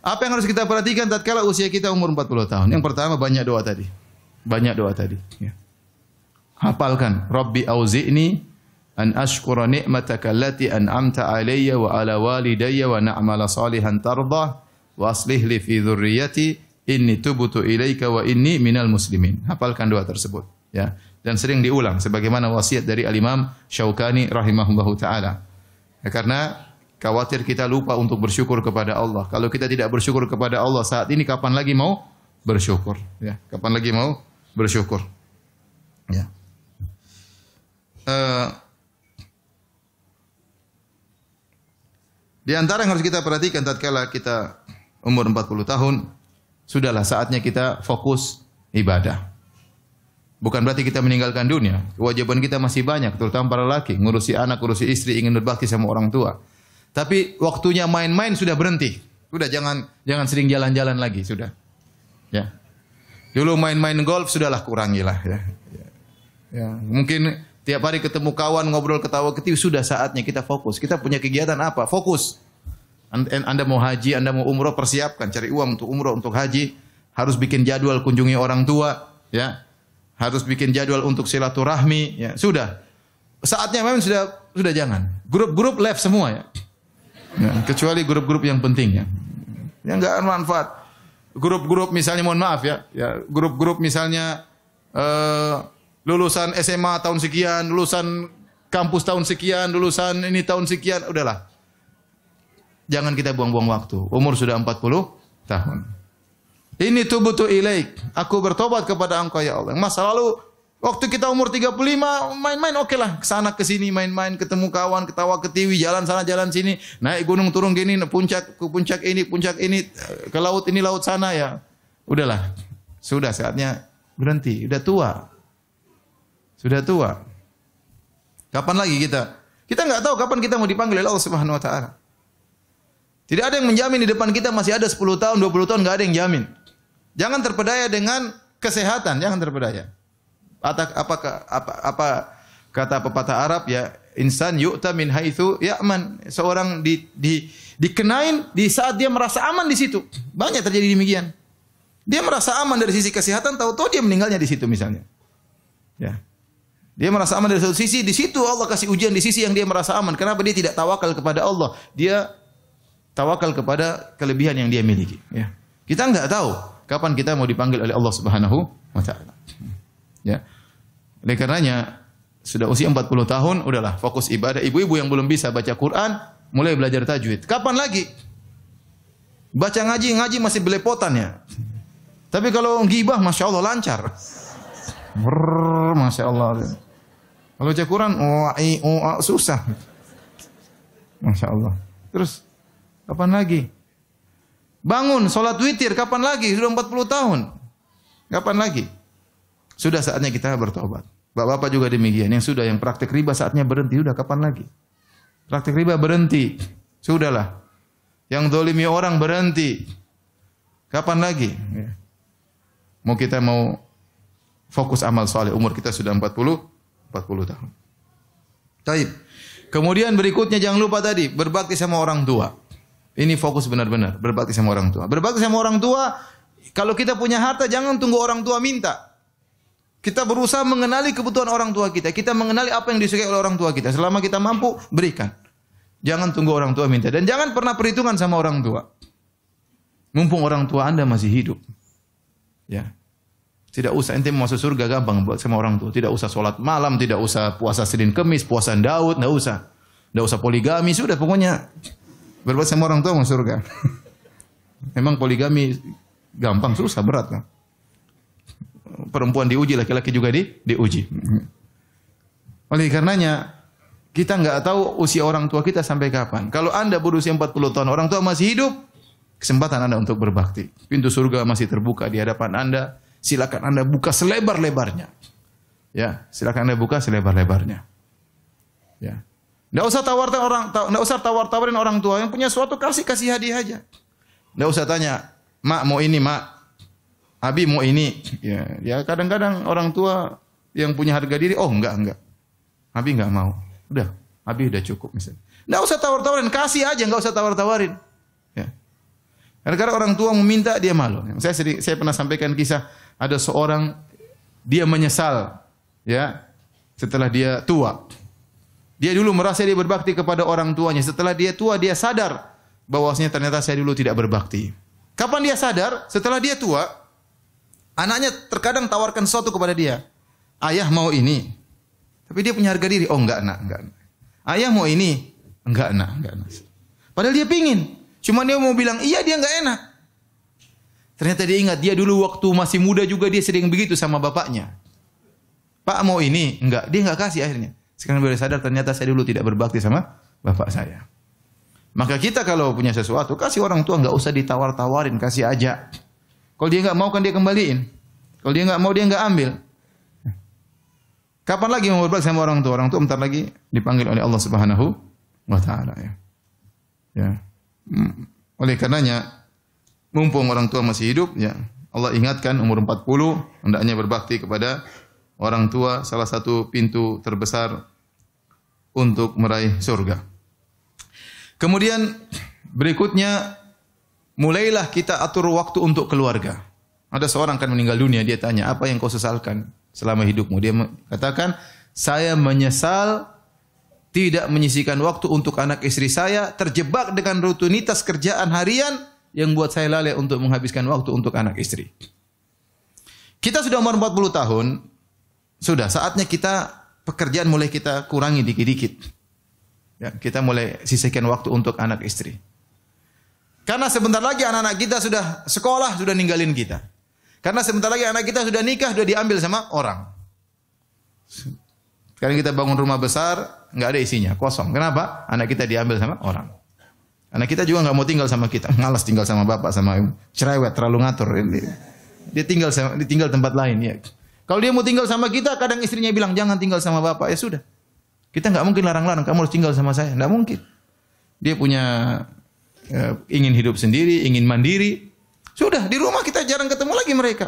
Speaker 1: Apa yang harus kita perhatikan tatkala usia kita umur 40 tahun? Yang pertama banyak doa tadi. Banyak doa tadi, ya. Hafalkan, Rabbi auzi'ni an ashkura ni'mataka allati an'amta 'alayya wa 'ala walidayya wa na'mala salihan tardah wa aslih li fi dzurriyyati inni tubtu ilaika wa inni minal muslimin. Hafalkan doa tersebut, ya. Dan sering diulang sebagaimana wasiat dari Al-Imam Syaukani rahimahullahu taala. Ya, karena khawatir kita lupa untuk bersyukur kepada Allah. Kalau kita tidak bersyukur kepada Allah saat ini, kapan lagi mau bersyukur? Ya, kapan lagi mau bersyukur? Ya. Di antara yang harus kita perhatikan tatkala kita umur 40 tahun, sudahlah saatnya kita fokus ibadah. Bukan berarti kita meninggalkan dunia. Kewajiban kita masih banyak, terutama para laki, ngurusi anak, ngurusi istri, ingin berbakti sama orang tua. Tapi waktunya main-main sudah berhenti. Sudah jangan sering jalan-jalan lagi, sudah. Ya. Dulu main-main golf sudahlah kurangilah ya. Ya, mungkin tiap hari ketemu kawan, ngobrol ketawa-ketiwi, sudah saatnya kita fokus. Kita punya kegiatan apa? Fokus. Anda mau haji, Anda mau umroh, persiapkan, cari uang untuk umroh, untuk haji, harus bikin jadwal kunjungi orang tua, ya. Harus bikin jadwal untuk silaturahmi, ya. Sudah. Saatnya memang sudah jangan. Grup-grup left semua ya. Ya, kecuali grup-grup yang penting ya. Yang enggak manfaat. Grup-grup misalnya mohon maaf ya, grup-grup misalnya lulusan SMA tahun sekian, lulusan kampus tahun sekian, lulusan ini tahun sekian, udahlah. Jangan kita buang-buang waktu. Umur sudah 40 tahun. Ini tubtu ilaik. Aku bertobat kepada Engkau ya Allah. Masa lalu waktu kita umur 35 main-main oke lah, kesana kesini main-main, ketemu kawan, ketawa ketiwi, jalan sana jalan sini, naik gunung turun gini, puncak ini, ke laut ini laut sana ya. Udahlah. Sudah saatnya berhenti, udah tua. Sudah tua. Kapan lagi kita? Kita enggak tahu kapan kita mau dipanggil oleh Allah Subhanahu wa taala. Tidak ada yang menjamin di depan kita masih ada 10 tahun, 20 tahun, enggak ada yang jamin. Jangan terpedaya dengan kesehatan, jangan terpedaya. Apa kata pepatah Arab ya, insan yu'ta min haitsu ya'man. Seorang dikenain di saat dia merasa aman di situ. Banyak terjadi demikian. Dia merasa aman dari sisi kesehatan, tahu-tahu dia meninggalnya di situ misalnya. Ya. Dia merasa aman dari satu sisi, di situ Allah kasih ujian di sisi yang dia merasa aman. Kenapa dia tidak tawakal kepada Allah? Dia tawakal kepada kelebihan yang dia miliki. Ya. Kita enggak tahu kapan kita mau dipanggil oleh Allah Subhanahu wa taala. Ya. Oleh karenanya sudah usia 40 tahun, udahlah fokus ibadah. Ibu-ibu yang belum bisa baca Quran, mulai belajar tajwid. Kapan lagi? Baca ngaji masih belepotan ya. Tapi kalau ghibah, Masya Allah lancar. Masya Allah. Kalau baca Quran, susah. Masya Allah. Terus, kapan lagi? Bangun, sholat witir, kapan lagi? Sudah 40 tahun. Kapan lagi? Sudah saatnya kita bertobat. Bapak-bapak juga demikian. Yang praktek riba saatnya berhenti. Sudah, kapan lagi? Praktek riba berhenti. Sudahlah. Yang dolimi orang berhenti. Kapan lagi? Kita mau fokus amal soleh. Umur kita sudah 40 tahun. Taib. Kemudian berikutnya jangan lupa tadi berbakti sama orang tua. Ini fokus benar-benar berbakti sama orang tua. Berbakti sama orang tua, kalau kita punya harta jangan tunggu orang tua minta. Kita berusaha mengenali kebutuhan orang tua kita. Kita mengenali apa yang disukai oleh orang tua kita. Selama kita mampu, berikan. Jangan tunggu orang tua minta dan jangan pernah perhitungan sama orang tua. Mumpung orang tua Anda masih hidup. Ya. Tidak usah ente mau masuk surga gampang buat sama orang tua. Tidak usah sholat malam, tidak usah puasa Senin Kemis, puasa Daud, tidak usah. Tidak usah poligami, sudah pokoknya berbuat sama orang tua masuk surga. Memang poligami gampang, susah, berat kan. Perempuan diuji, laki-laki juga diuji. Oleh karenanya kita nggak tahu usia orang tua kita sampai kapan. Kalau Anda berusia 40 tahun, orang tua masih hidup, kesempatan Anda untuk berbakti. Pintu surga masih terbuka di hadapan Anda. Silakan Anda buka selebar-lebarnya. Ya, silakan Anda buka selebar-lebarnya. Ya. Enggak usah tawar-tawarin orang tua. Yang punya sesuatu kasih hadiah aja. Enggak usah tanya, "Mak mau ini, Mak. Abi mau ini." Ya kadang-kadang orang tua yang punya harga diri, "Oh, enggak. Abi enggak mau." Udah, Abi udah cukup misalnya. Enggak usah tawar-tawarin, kasih aja, enggak usah tawar-tawarin. Ya. Karena orang tua meminta dia malu. Saya pernah sampaikan kisah ada seorang dia menyesal ya setelah dia tua. Dia dulu merasa dia berbakti kepada orang tuanya. Setelah dia tua dia sadar bahwasanya ternyata saya dulu tidak berbakti. Kapan dia sadar? Setelah dia tua, anaknya terkadang tawarkan sesuatu kepada dia. "Ayah mau ini." Tapi dia punya harga diri. "Oh enggak, Nak. Ayah mau ini." "Enggak, Nak. Padahal dia pingin. Cuma dia mau bilang, iya dia enggak enak. Ternyata dia ingat, dia dulu waktu masih muda juga dia sering begitu sama bapaknya. "Pak mau ini?" Enggak, dia enggak kasih akhirnya. Sekarang baru sadar ternyata saya dulu tidak berbakti sama bapak saya. Maka kita kalau punya sesuatu, kasih orang tua, enggak usah ditawar-tawarin, kasih aja. Kalau dia enggak mau kan dia kembaliin. Kalau dia enggak mau dia enggak ambil. Kapan lagi mau berbakti sama orang tua? Orang tua bentar lagi dipanggil oleh Allah Subhanahu wa taala ya. Ya. Oleh karenanya mumpung orang tua masih hidup ya, Allah ingatkan umur 40 hendaknya berbakti kepada orang tua, salah satu pintu terbesar untuk meraih surga. Kemudian berikutnya mulailah kita atur waktu untuk keluarga. Ada seorang akan meninggal dunia, dia tanya, "Apa yang kau sesalkan selama hidupmu?" Dia katakan, "Saya menyesal tidak menyisihkan waktu untuk anak istri saya, terjebak dengan rutinitas kerjaan harian yang buat saya lalai untuk menghabiskan waktu untuk anak istri." Kita sudah umur 40 tahun, sudah saatnya kita pekerjaan mulai kita kurangi dikit-dikit. Ya, kita mulai sisihkan waktu untuk anak istri. Karena sebentar lagi anak-anak kita sudah sekolah, sudah ninggalin kita. Karena sebentar lagi anak kita sudah nikah, sudah diambil sama orang. Sekarang kita bangun rumah besar, nggak ada isinya, kosong. Kenapa? Anak kita diambil sama orang. Anak kita juga nggak mau tinggal sama kita, malas tinggal sama bapak, sama ibu. Cerewet, terlalu ngatur. Dia tinggal tempat lain. Ya. Kalau dia mau tinggal sama kita, kadang istrinya bilang jangan tinggal sama bapak. Ya sudah, kita nggak mungkin larang-larang. Kamu harus tinggal sama saya, nggak mungkin. Dia punya ingin hidup sendiri, ingin mandiri. Sudah di rumah kita jarang ketemu lagi mereka.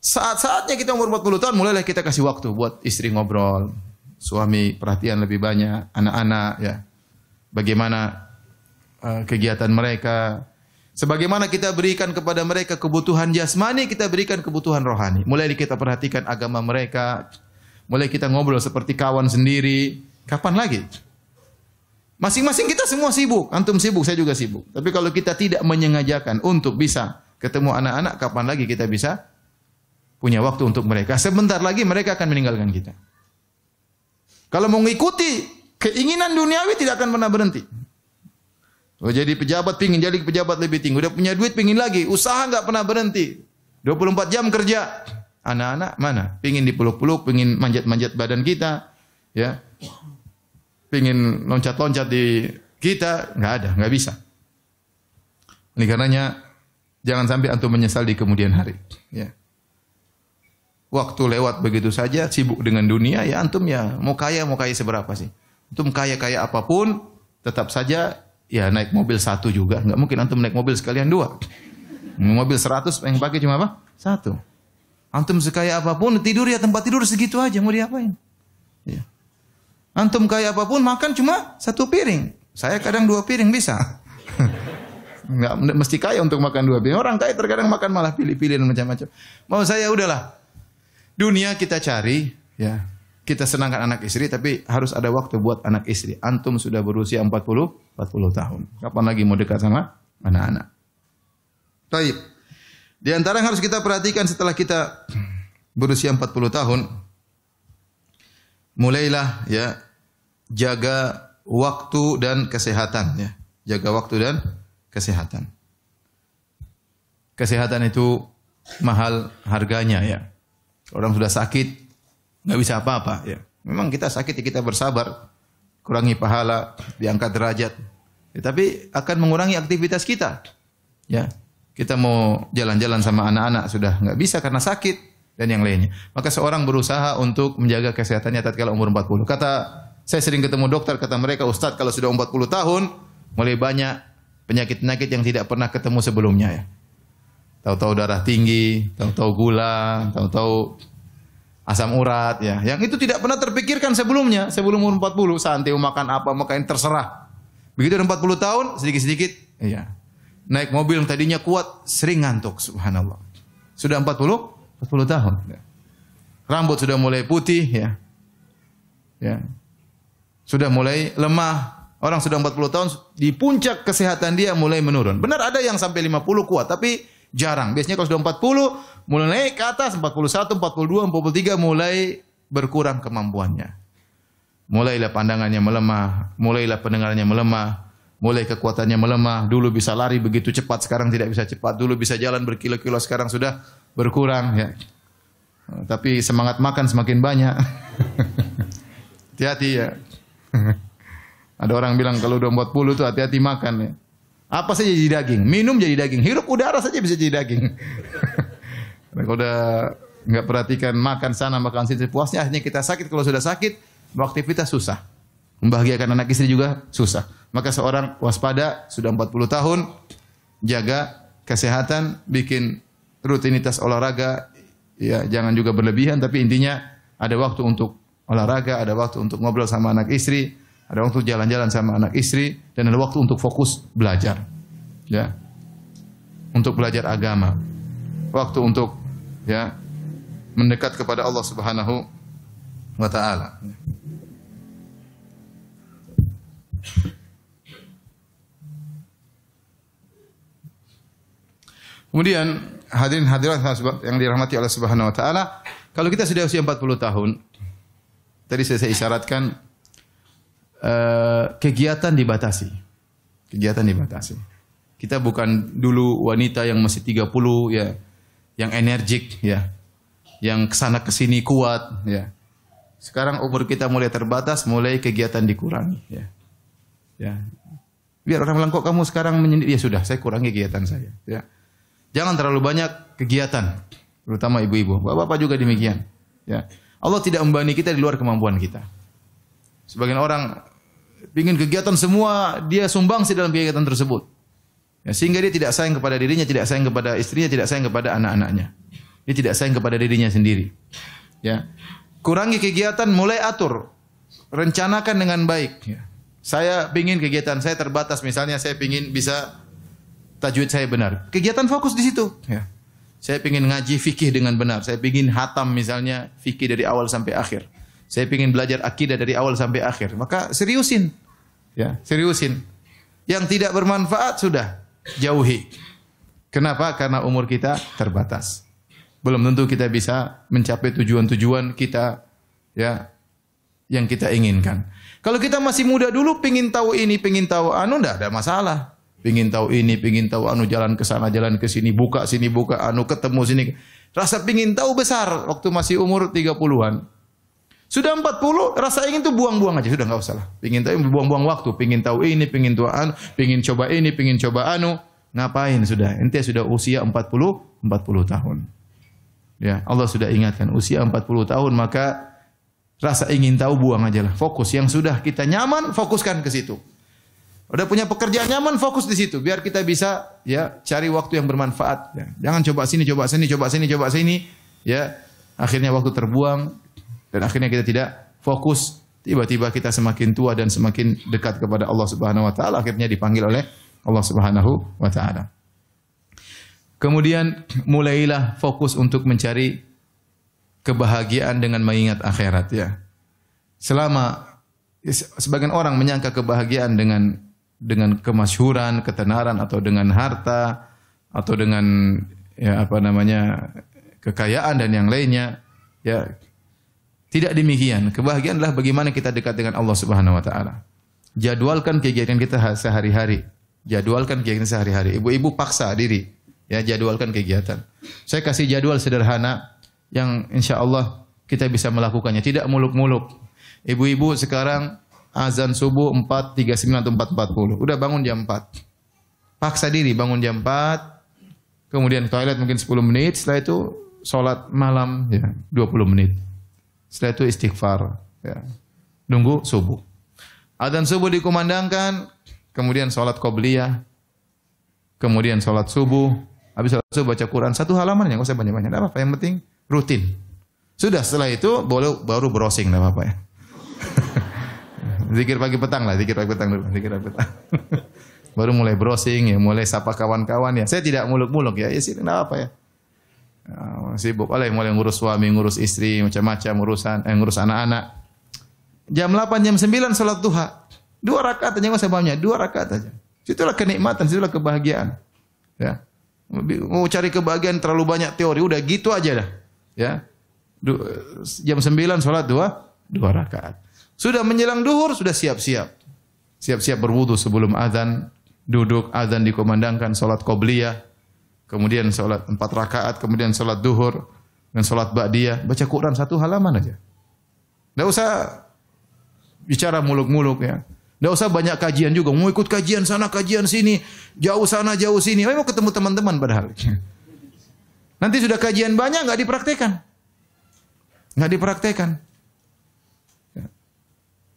Speaker 1: Saat-saatnya kita umur 40 tahun, mulailah kita kasih waktu buat istri ngobrol, suami perhatian lebih banyak, anak-anak ya. Bagaimana kegiatan mereka. Sebagaimana kita berikan kepada mereka kebutuhan jasmani, kita berikan kebutuhan rohani. Mulai kita perhatikan agama mereka, mulai kita ngobrol seperti kawan sendiri. Kapan lagi? Masing-masing kita semua sibuk. Antum sibuk, saya juga sibuk. Tapi kalau kita tidak menyengajakan untuk bisa ketemu anak-anak, kapan lagi kita bisa punya waktu untuk mereka? Sebentar lagi mereka akan meninggalkan kita. Kalau mau mengikuti keinginan duniawi tidak akan pernah berhenti. Oh, jadi pejabat pingin jadi pejabat lebih tinggi. Udah punya duit pingin lagi. Usaha nggak pernah berhenti. 24 jam kerja. Anak-anak mana? Pingin dipeluk-peluk, pingin manjat-manjat badan kita. Ya. Pingin loncat-loncat di kita. Nggak ada, nggak bisa. Oleh karenanya, jangan sampai antum menyesal di kemudian hari. Ya. Waktu lewat begitu saja, sibuk dengan dunia, ya antum ya mau kaya seberapa sih? Antum kaya apapun, tetap saja ya naik mobil satu juga. Enggak mungkin antum naik mobil sekalian dua. Mobil 100 yang pakai cuma apa? Satu. Antum sekaya apapun tidur ya tempat tidur segitu aja, mau diapain? Ya. Antum kaya apapun makan cuma satu piring. Saya kadang 2 piring bisa. Enggak mesti kaya untuk makan 2 piring. Orang kaya terkadang makan malah pilih-pilih dan macam-macam. Mau saya udahlah. Dunia kita cari, ya. Kita senangkan anak istri, tapi harus ada waktu buat anak istri. Antum sudah berusia 40 tahun. Kapan lagi mau dekat sama anak-anak? Baik. Di antara yang harus kita perhatikan setelah kita berusia 40 tahun, mulailah ya jaga waktu dan kesehatan. Ya. Jaga waktu dan kesehatan. Kesehatan itu mahal harganya ya. Orang sudah sakit, nggak bisa apa-apa. Ya. Memang kita sakit, ya kita bersabar, kurangi pahala, diangkat derajat. Ya, tapi akan mengurangi aktivitas kita. Ya, kita mau jalan-jalan sama anak-anak sudah nggak bisa karena sakit dan yang lainnya. Maka seorang berusaha untuk menjaga kesehatannya tatkala umur 40. Saya sering ketemu dokter, kata mereka, Ustadz kalau sudah 40 tahun, mulai banyak penyakit-penyakit yang tidak pernah ketemu sebelumnya ya. Tahu-tahu darah tinggi, tahu-tahu gula, tahu-tahu asam urat ya. Yang itu tidak pernah terpikirkan sebelumnya. Sebelum umur 40, santai makan apa, makan terserah. Begitu udah 40 tahun, sedikit-sedikit iya. Naik mobil yang tadinya kuat, sering ngantuk, subhanallah. Sudah 40 tahun. Ya. Rambut sudah mulai putih ya. Ya. Sudah mulai lemah. Orang sudah 40 tahun, di puncak kesehatan dia mulai menurun. Benar ada yang sampai 50 kuat, tapi jarang. Biasanya kalau sudah 40, mulai naik ke atas, 41, 42, 43, mulai berkurang kemampuannya. Mulailah pandangannya melemah, mulailah pendengarannya melemah, mulai kekuatannya melemah. Dulu bisa lari begitu cepat, sekarang tidak bisa cepat. Dulu bisa jalan berkilo-kilo, sekarang sudah berkurang. Ya. Tapi semangat makan semakin banyak. Hati-hati ya. Ada orang bilang kalau udah 40 tuh hati-hati makan ya. Apa saja jadi daging, minum jadi daging, hirup udara saja bisa jadi daging. Kalau udah nggak perhatikan makan sana makan sini puasnya, akhirnya kita sakit. Kalau sudah sakit, beraktivitas susah, membahagiakan anak istri juga susah. Maka seorang waspada, sudah 40 tahun, jaga kesehatan, bikin rutinitas olahraga, ya jangan juga berlebihan, tapi intinya ada waktu untuk olahraga, ada waktu untuk ngobrol sama anak istri. Ada waktu jalan-jalan sama anak istri dan ada waktu untuk fokus belajar. Ya. Untuk belajar agama. Waktu untuk ya mendekat kepada Allah Subhanahu wa taala. Kemudian hadirin hadirat yang dirahmati Allah Subhanahu wa taala, kalau kita sudah usia 40 tahun, tadi saya isyaratkan kegiatan dibatasi. Kegiatan dibatasi. Kita bukan dulu wanita yang masih 30 ya, yang energik ya, yang kesana kesini kuat ya. Sekarang umur kita mulai terbatas, mulai kegiatan dikurangi ya. Ya. Biar orang bilang kok kamu sekarang menyendiri, ya sudah saya kurangi kegiatan saya ya. Jangan terlalu banyak kegiatan, terutama ibu-ibu. Bapak-bapak juga demikian ya. Allah tidak membebani kita di luar kemampuan kita. Sebagian orang ingin kegiatan semua dia sumbangsi dalam kegiatan tersebut. Ya, sehingga dia tidak sayang kepada dirinya, tidak sayang kepada istrinya, tidak sayang kepada anak-anaknya. Dia tidak sayang kepada dirinya sendiri. Ya. Kurangi kegiatan, mulai atur. Rencanakan dengan baik. Ya. Saya ingin kegiatan saya terbatas, misalnya saya ingin bisa tajwid saya benar. Kegiatan fokus di situ. Ya. Saya ingin ngaji fikih dengan benar. Saya ingin hatam misalnya fikih dari awal sampai akhir. Saya ingin belajar akidah dari awal sampai akhir. Maka seriusin. Ya, seriusin. Yang tidak bermanfaat sudah jauhi. Kenapa? Karena umur kita terbatas. Belum tentu kita bisa mencapai tujuan-tujuan kita ya yang kita inginkan. Kalau kita masih muda dulu pengin tahu ini, pengin tahu anu, enggak ada masalah. Pengin tahu ini, pengin tahu anu, jalan ke sana, jalan ke sini, buka sini, buka anu, ketemu sini. Rasa pengin tahu besar waktu masih umur 30-an. Sudah 40, rasa ingin tuh buang-buang aja, sudah enggak usah lah. Pengin tahu buang-buang waktu, pengin tahu ini, pengin tahu anu, pengin coba ini, pengin coba anu. Ngapain sudah? Ente sudah usia 40 tahun. Ya, Allah sudah ingatkan usia 40 tahun maka rasa ingin tahu buang aja lah. Fokus yang sudah kita nyaman, fokuskan ke situ. Udah punya pekerjaan nyaman, fokus di situ biar kita bisa ya cari waktu yang bermanfaat ya. Jangan coba sini, coba sini, coba sini, coba sini ya. Akhirnya waktu terbuang dan akhirnya kita tidak fokus. Tiba-tiba kita semakin tua dan semakin dekat kepada Allah Subhanahu wa taala, akhirnya dipanggil oleh Allah Subhanahu wa taala. Kemudian mulailah fokus untuk mencari kebahagiaan dengan mengingat akhirat ya. Selama sebagian orang menyangka kebahagiaan dengan kemasyhuran, ketenaran atau dengan harta atau dengan ya apa namanya kekayaan dan yang lainnya ya. Tidak demikian. Kebahagiaan adalah bagaimana kita dekat dengan Allah Subhanahu wa taala. Jadwalkan kegiatan kita sehari-hari. Jadwalkan kegiatan sehari-hari. Ibu-ibu paksa diri, ya jadwalkan kegiatan. Saya kasih jadwal sederhana yang insya Allah kita bisa melakukannya. Tidak muluk-muluk. Ibu-ibu sekarang azan subuh 4.39 atau 4.40. Udah bangun jam 4. Paksa diri bangun jam 4. Kemudian toilet mungkin 10 menit. Setelah itu sholat malam ya 20 menit. Setelah itu istighfar. Ya. Nunggu subuh. Azan subuh dikumandangkan. Kemudian sholat qobliyah, kemudian sholat subuh, habis sholat subuh baca Quran, satu halaman, nggak usah banyak-banyak, tidak apa-apa, yang penting rutin. Sudah setelah itu baru browsing, tidak apa-apa ya. Zikir pagi petang lah, zikir pagi petang dulu, zikir pagi petang. Baru mulai browsing ya, mulai sapa kawan-kawan ya. Saya tidak muluk-muluk ya, sih tidak apa ya. Sibuk, mulai ngurus suami, ngurus istri, macam-macam urusan, ngurus anak-anak. Jam 8, jam 9 sholat duha. 2 rakaat aja nggak usah banyak, 2 rakaat aja. Situlah kenikmatan, situlah kebahagiaan. Ya. Mau cari kebahagiaan terlalu banyak teori, udah gitu aja dah. Ya. Jam 9 sholat 2 rakaat. Sudah menjelang duhur, sudah siap-siap. Siap-siap berwudu sebelum azan, duduk azan dikumandangkan, sholat qobliyah, kemudian sholat 4 rakaat, kemudian sholat duhur dan sholat ba'diyah, baca Quran 1 halaman aja. Enggak usah bicara muluk-muluk ya. Tidak usah banyak kajian juga. Mau ikut kajian sana, kajian sini. Jauh sana, jauh sini. Mau ketemu teman-teman padahal. Nanti sudah kajian banyak, nggak dipraktekan. Nggak dipraktekan.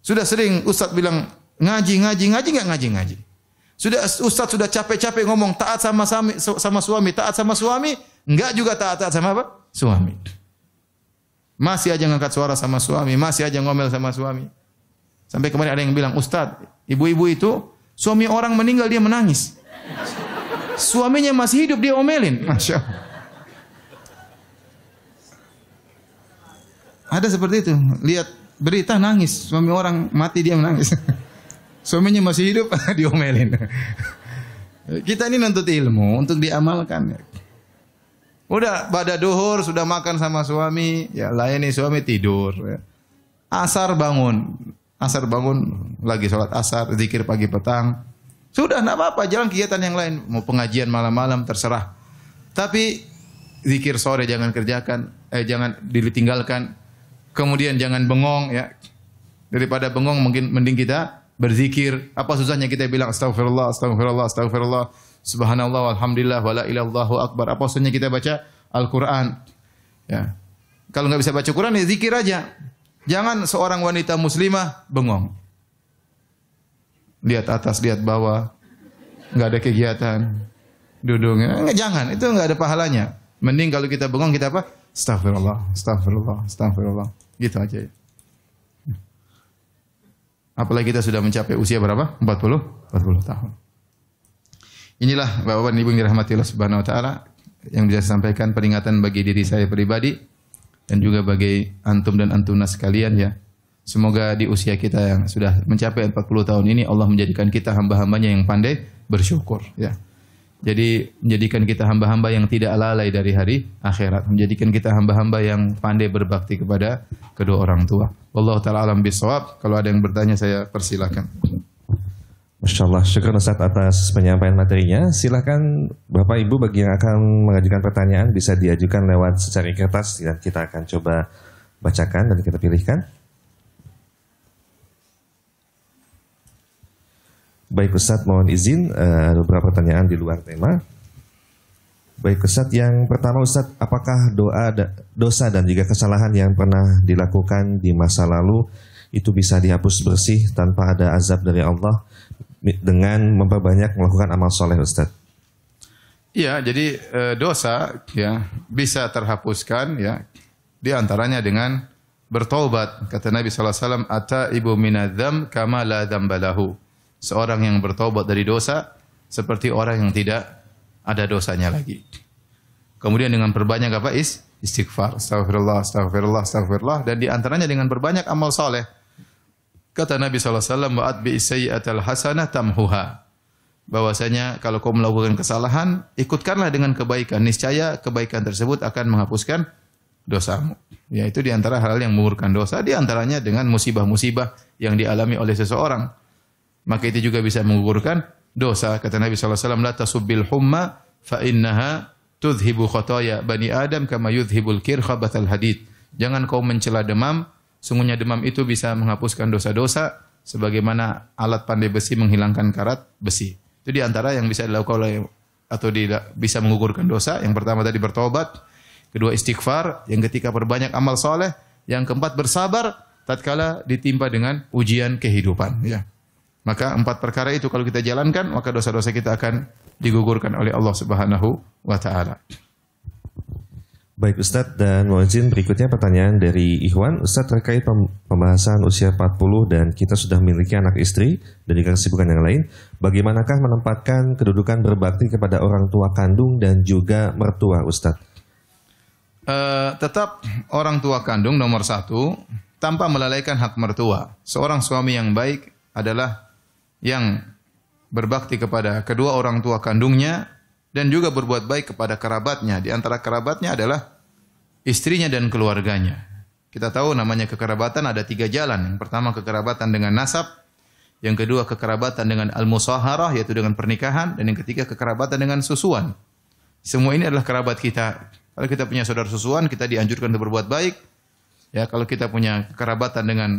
Speaker 1: Sudah sering Ustadz bilang, ngaji, nggak ngaji. Sudah Ustadz sudah capek-capek ngomong, taat sama suami, taat sama suami. Nggak juga taat sama apa? Suami. Masih aja ngangkat suara sama suami. Masih aja ngomel sama suami. Sampai kemarin ada yang bilang, Ustadz, ibu-ibu itu suami orang meninggal dia menangis. Suaminya masih hidup dia omelin. Masya Allah. Ada seperti itu. Lihat berita nangis. Suami orang mati dia menangis. Suaminya masih hidup diomelin. Kita ini nuntut ilmu untuk diamalkan. Udah pada duhur sudah makan sama suami. Ya layani suami tidur. Asar bangun lagi sholat asar, zikir pagi petang. Sudah enggak apa-apa, jalan kegiatan yang lain, mau pengajian malam-malam terserah. Tapi zikir sore jangan kerjakan, jangan ditinggalkan. Kemudian jangan bengong ya. Daripada bengong mending kita berzikir. Apa susahnya kita bilang astagfirullah, astagfirullah, astagfirullah, subhanallah, walhamdulillah, wala ilallahu akbar. Apa susahnya kita baca Al-Qur'an? Ya. Kalau enggak bisa baca Quran ya zikir aja. Jangan seorang wanita muslimah bengong. Lihat atas, lihat bawah. Enggak ada kegiatan. Duduk. Jangan, itu enggak ada pahalanya. Mending kalau kita bengong kita apa? Astagfirullah, astagfirullah, astagfirullah. Gitu aja ya. Apalagi kita sudah mencapai usia berapa? 40 tahun. Inilah Bapak-bapak dan Ibu yang dirahmati Allah Subhanahu wa taala yang bisa saya sampaikan, peringatan bagi diri saya pribadi dan juga bagi antum dan antuna sekalian ya. Semoga di usia kita yang sudah mencapai 40 tahun ini Allah menjadikan kita hamba-hambanya yang pandai bersyukur ya. Jadi menjadikan kita hamba-hamba yang tidak lalai dari hari akhirat, menjadikan kita hamba-hamba yang pandai berbakti kepada kedua orang tua. Wallahu taala alam bisawab. Kalau ada yang bertanya saya persilakan.
Speaker 2: Masya Allah, syukur Ustaz atas penyampaian materinya. Silakan Bapak Ibu bagi yang akan mengajukan pertanyaan bisa diajukan lewat secari kertas dan kita akan coba bacakan dan kita pilihkan. Baik Ustaz, mohon izin ada beberapa pertanyaan di luar tema. Baik Ustaz, yang pertama Ustaz, apakah dosa dan juga kesalahan yang pernah dilakukan di masa lalu itu bisa dihapus bersih tanpa ada azab dari Allah dengan memperbanyak melakukan amal soleh Ustaz?
Speaker 1: Iya, jadi dosa ya bisa terhapuskan ya di antaranya dengan bertaubat. Kata Nabi sallallahu alaihi wasallam, "Ataibu minadzam kama la dzambalahu." Seorang yang bertaubat dari dosa seperti orang yang tidak ada dosanya lagi. Kemudian dengan perbanyak apa? Istighfar. Astagfirullah, astagfirullah, astagfirullah. Dan di antaranya dengan berbanyak amal soleh. Kata Nabi SAW, "Wa'atbi sayyi'atal hasanah tamhuha." Bahwasanya kalau kau melakukan kesalahan, ikutkanlah dengan kebaikan. Niscaya kebaikan tersebut akan menghapuskan dosamu. Ya, itu di antara hal yang mengurungkan dosa. Di antaranya dengan musibah-musibah yang dialami oleh seseorang. Maka itu juga bisa menggugurkan dosa. Kata Nabi SAW, "La tasubbil humma fa innaha tudhibu khotoya bani Adam kama yudhibul kirkhabatal hadid." Jangan kau mencela demam, sungguhnya demam itu bisa menghapuskan dosa-dosa sebagaimana alat pandai besi menghilangkan karat besi. Itu di antara yang bisa dilakukan oleh atau bisa menggugurkan dosa. Yang pertama tadi bertobat, kedua istighfar, yang ketiga perbanyak amal soleh, yang keempat bersabar tatkala ditimpa dengan ujian kehidupan ya. Maka 4 perkara itu kalau kita jalankan, maka dosa-dosa kita akan digugurkan oleh Allah Subhanahu wa taala.
Speaker 2: Baik Ustadz, dan mohon izin berikutnya pertanyaan dari Ikhwan. Ustadz, terkait pembahasan usia 40 dan kita sudah memiliki anak istri dan juga kesibukan yang lain, bagaimanakah menempatkan kedudukan berbakti kepada orang tua kandung dan juga mertua Ustadz?
Speaker 1: Tetap orang tua kandung nomor 1 tanpa melalaikan hak mertua. Seorang suami yang baik adalah yang berbakti kepada kedua orang tua kandungnya dan juga berbuat baik kepada kerabatnya. Di antara kerabatnya adalah istrinya dan keluarganya. Kita tahu namanya kekerabatan ada 3 jalan. Yang pertama kekerabatan dengan nasab, yang kedua kekerabatan dengan al-musaharah yaitu dengan pernikahan, dan yang ketiga kekerabatan dengan susuan. Semua ini adalah kerabat kita. Kalau kita punya saudara susuan, kita dianjurkan untuk berbuat baik. Ya, kalau kita punya kekerabatan dengan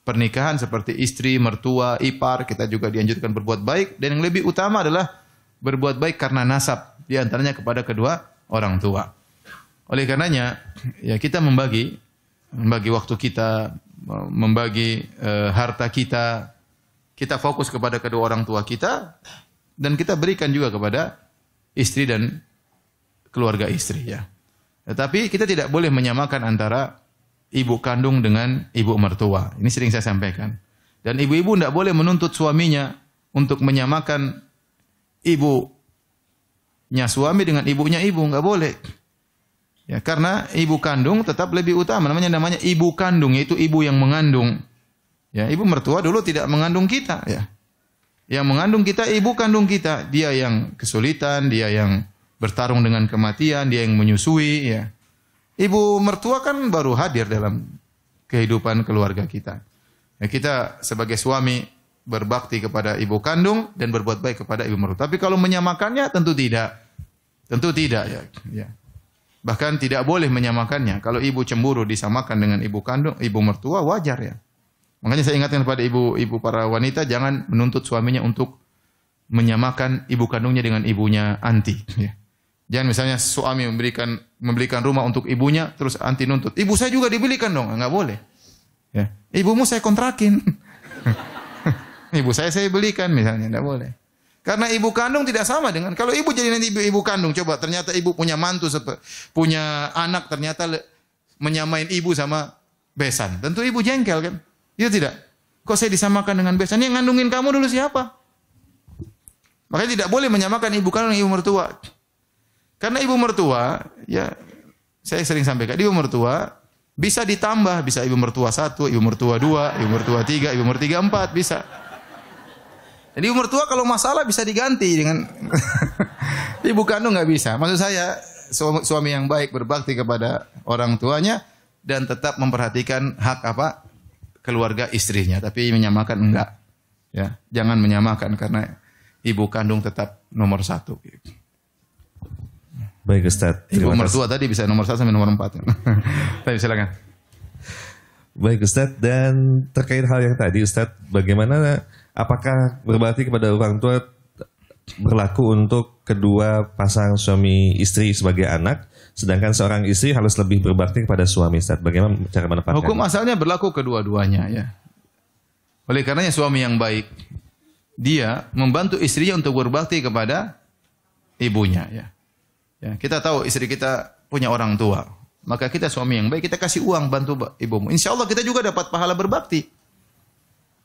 Speaker 1: pernikahan seperti istri, mertua, ipar, kita juga dianjurkan berbuat baik. Dan yang lebih utama adalah berbuat baik karena nasab, di antaranya kepada kedua orang tua. Oleh karenanya, ya kita membagi waktu kita, membagi harta kita, kita fokus kepada kedua orang tua kita, dan kita berikan juga kepada istri dan keluarga istri. Ya. Tetapi kita tidak boleh menyamakan antara ibu kandung dengan ibu mertua. Ini sering saya sampaikan. Dan ibu-ibu tidak boleh menuntut suaminya untuk menyamakan ibunya suami dengan ibunya ibu. Enggak boleh. Ya, karena ibu kandung tetap lebih utama. Namanya ibu kandung, yaitu ibu yang mengandung. Ya, ibu mertua dulu tidak mengandung kita. Ya. Yang mengandung kita, ibu kandung kita. Dia yang kesulitan, dia yang bertarung dengan kematian, dia yang menyusui. Ya. Ibu mertua kan baru hadir dalam kehidupan keluarga kita. Ya, kita sebagai suami berbakti kepada ibu kandung dan berbuat baik kepada ibu mertua. Tapi kalau menyamakannya tentu tidak. Tentu tidak ya. Ya. Bahkan tidak boleh menyamakannya. Kalau ibu cemburu disamakan dengan ibu kandung, ibu mertua wajar ya. Makanya saya ingatkan kepada ibu para wanita jangan menuntut suaminya untuk menyamakan ibu kandungnya dengan ibunya anti. Ya. Jangan misalnya suami membelikan rumah untuk ibunya, terus anti nuntut. Ibu saya juga dibelikan dong, enggak boleh. Ya. Ibumu saya kontrakin. Ibu saya belikan misalnya, enggak boleh. Karena ibu kandung tidak sama dengan, kalau ibu jadi nanti ibu kandung, coba ternyata ibu punya mantu, punya anak, ternyata menyamain ibu sama besan. Tentu ibu jengkel kan? Iya tidak? Kok saya disamakan dengan besan? Yang ngandungin kamu dulu siapa? Makanya tidak boleh menyamakan ibu kandung dengan ibu mertua. Karena ibu mertua, ya saya sering sampaikan, ibu mertua Bisa ditambah, bisa ibu mertua 1, ibu mertua 2, ibu mertua 3, ibu mertua 4, bisa. Jadi ibu mertua kalau masalah bisa diganti dengan ibu kandung nggak bisa. Maksud saya suami yang baik berbakti kepada orang tuanya dan tetap memperhatikan hak keluarga istrinya, tapi menyamakan enggak. Ya, jangan menyamakan karena ibu kandung tetap nomor 1.
Speaker 2: Baik Ustaz.
Speaker 1: Ibu mertua tadi bisa nomor 1 sampai nomor 4. Tapi silakan.
Speaker 2: Baik Ustaz, dan terkait hal yang tadi Ustaz, bagaimana apakah berbakti kepada orang tua berlaku untuk kedua pasang suami istri sebagai anak, sedangkan seorang istri harus lebih berbakti kepada suami Ustaz? Bagaimana cara menempatkan?
Speaker 1: Hukum asalnya berlaku kedua-duanya ya. Oleh karenanya suami yang baik dia membantu istrinya untuk berbakti kepada ibunya ya. Ya, kita tahu istri kita punya orang tua, maka kita suami yang baik, kita kasih uang bantu ibumu. Insya Allah kita juga dapat pahala berbakti.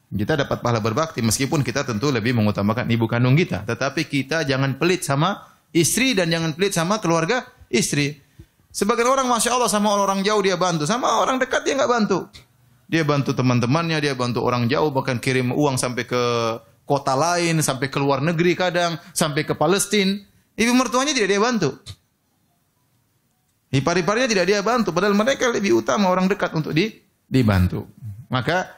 Speaker 1: Kita dapat pahala berbakti meskipun kita tentu lebih mengutamakan ibu kandung kita. Tetapi kita jangan pelit sama istri dan jangan pelit sama keluarga istri. Sebagian orang Masya Allah sama orang jauh dia bantu, sama orang dekat dia nggak bantu. Dia bantu teman-temannya, dia bantu orang jauh, bahkan kirim uang sampai ke kota lain, sampai ke luar negeri kadang, sampai ke Palestina. Ibu mertuanya tidak dia bantu. Ipar-iparnya tidak dia bantu. Padahal mereka lebih utama orang dekat untuk dibantu. Maka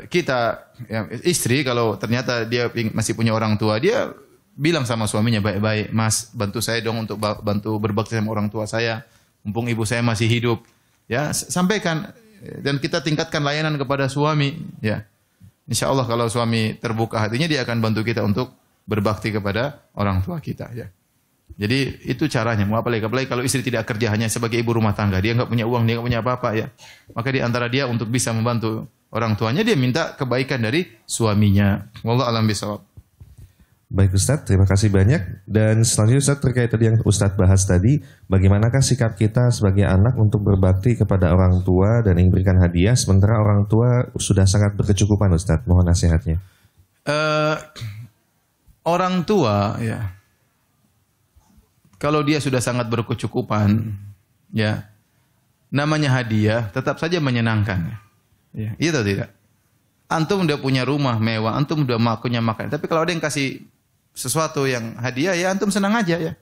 Speaker 1: kita ya, istri kalau ternyata dia masih punya orang tua, dia bilang sama suaminya baik-baik, Mas bantu saya dong untuk bantu berbakti sama orang tua saya. Mumpung ibu saya masih hidup. Ya sampaikan dan kita tingkatkan layanan kepada suami. Ya, Insya Allah kalau suami terbuka hatinya dia akan bantu kita untuk berbakti kepada orang tua kita ya. Jadi itu caranya. Apalagi kalau istri tidak kerja hanya sebagai ibu rumah tangga, dia nggak punya uang, dia nggak punya apa-apa ya. Maka di antara dia untuk bisa membantu orang tuanya dia minta kebaikan dari suaminya. Wallahu a'lam bishawab.
Speaker 2: Baik Ustaz, terima kasih banyak. Dan selanjutnya Ustaz terkait tadi yang Ustaz bahas tadi, bagaimanakah sikap kita sebagai anak untuk berbakti kepada orang tua dan ingin berikan hadiah sementara orang tua sudah sangat berkecukupan Ustaz? Mohon nasihatnya. Orang tua ya, kalau dia sudah sangat berkecukupan, ya namanya hadiah tetap saja menyenangkan. Ya, iya atau tidak? Antum udah punya rumah mewah, antum udah punya makan. Tapi kalau ada yang kasih sesuatu yang hadiah, ya antum senang aja ya.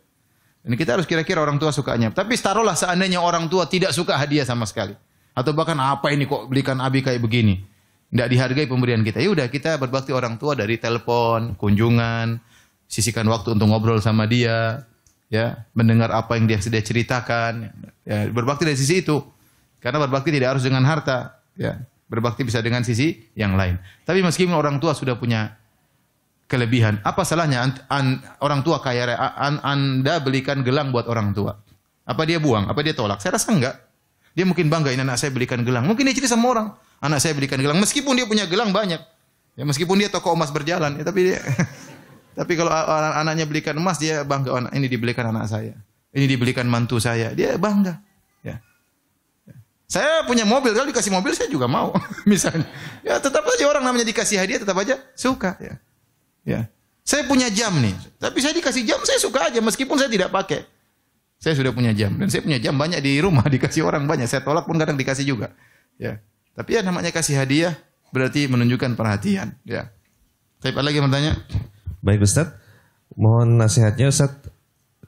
Speaker 2: Dan kita harus kira-kira orang tua sukanya. Tapi taruhlah seandainya orang tua tidak suka hadiah sama sekali, atau bahkan apa ini kok belikan abi kayak begini, tidak dihargai pemberian kita. Ya udah kita berbakti orang tua dari telepon, kunjungan, sisihkan waktu untuk ngobrol sama dia, ya mendengar apa yang dia sudah ceritakan. Ya, berbakti dari sisi itu, karena berbakti tidak harus dengan harta. Ya, berbakti bisa dengan sisi yang lain. Tapi meskipun orang tua sudah punya kelebihan, apa salahnya orang tua kaya raya, Anda belikan gelang buat orang tua? Apa dia buang? Apa dia tolak? Saya rasa enggak. Dia mungkin bangga, ini anak saya belikan gelang. Mungkin dia cerita sama orang, anak saya belikan gelang. Meskipun dia punya gelang banyak, ya meskipun dia toko emas berjalan, ya, tapi dia, tapi kalau anaknya belikan emas, dia bangga. Oh, ini dibelikan anak saya, ini dibelikan mantu saya, dia bangga. Ya. Saya punya mobil, kalau dikasih mobil saya juga mau, misalnya. Ya tetap aja orang namanya dikasih hadiah, tetap aja suka. Ya. Ya. Saya punya jam nih, tapi saya dikasih jam, saya suka aja meskipun saya tidak pakai. Saya sudah punya jam dan saya punya jam banyak di rumah, dikasih orang banyak. Saya tolak pun kadang dikasih juga. Ya. Tapi ya namanya kasih hadiah berarti menunjukkan perhatian. Ya. Tapi apa lagi bertanya? Baik Ustaz, mohon nasihatnya Ustaz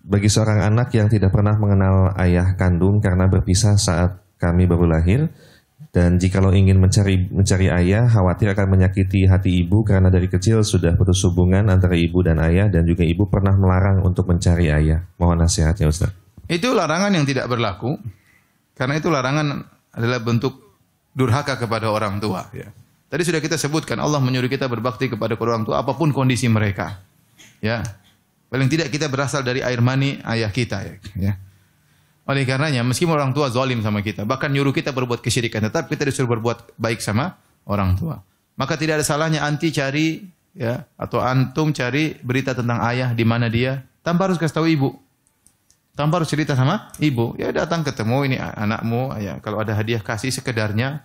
Speaker 2: bagi seorang anak yang tidak pernah mengenal ayah kandung karena berpisah saat kami baru lahir. Dan jikalau ingin mencari ayah, khawatir akan menyakiti hati ibu karena dari kecil sudah putus hubungan antara ibu dan ayah dan juga ibu pernah melarang untuk mencari ayah. Mohon nasihatnya Ustaz. Itu
Speaker 1: larangan yang tidak berlaku karena itu larangan adalah bentuk durhaka kepada orang tua. Ya. Tadi sudah kita sebutkan Allah menyuruh kita berbakti kepada orang tua apapun kondisi mereka. Ya, paling tidak kita berasal dari air mani ayah kita. Ya. Oleh karenanya, meskipun orang tua zalim sama kita, bahkan nyuruh kita berbuat kesyirikan, tetap kita disuruh berbuat baik sama orang tua. Maka tidak ada salahnya anti cari, ya, atau antum cari berita tentang ayah, di mana dia, tanpa harus kasih tahu ibu. Tanpa harus cerita sama ibu. Ya datang ketemu, ini anakmu, ya, kalau ada hadiah kasih sekedarnya.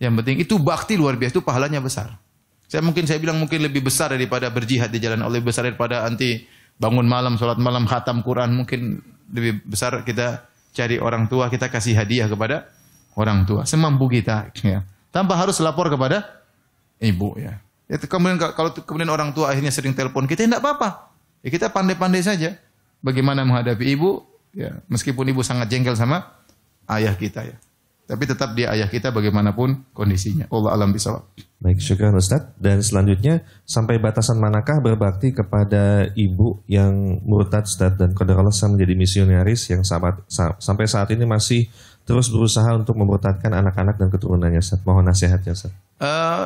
Speaker 1: Yang penting itu bakti luar biasa, itu pahalanya besar. Saya bilang mungkin lebih besar daripada berjihad di jalan Allah, lebih besar daripada anti bangun malam, sholat malam, khatam Quran, mungkin lebih besar kita cari orang tua, kita kasih hadiah kepada orang tua semampu kita, ya. Tanpa harus lapor kepada ibu, ya. Kemudian kalau kemudian orang tua akhirnya sering telepon kita, tidak apa-apa. Ya, kita pandai-pandai saja bagaimana menghadapi ibu, ya. Meskipun ibu sangat jengkel sama ayah kita, ya. Tapi tetap dia ayah kita bagaimanapun kondisinya. Allah alam bisawab.
Speaker 2: Baik, syukran Ustaz. Dan selanjutnya, sampai batasan manakah berbakti kepada ibu yang murtad Ustaz dan qadar Allah menjadi misionaris yang sampai saat ini masih terus berusaha untuk memurtadkan anak-anak dan keturunannya Ustaz. Mohon nasihatnya Ustaz.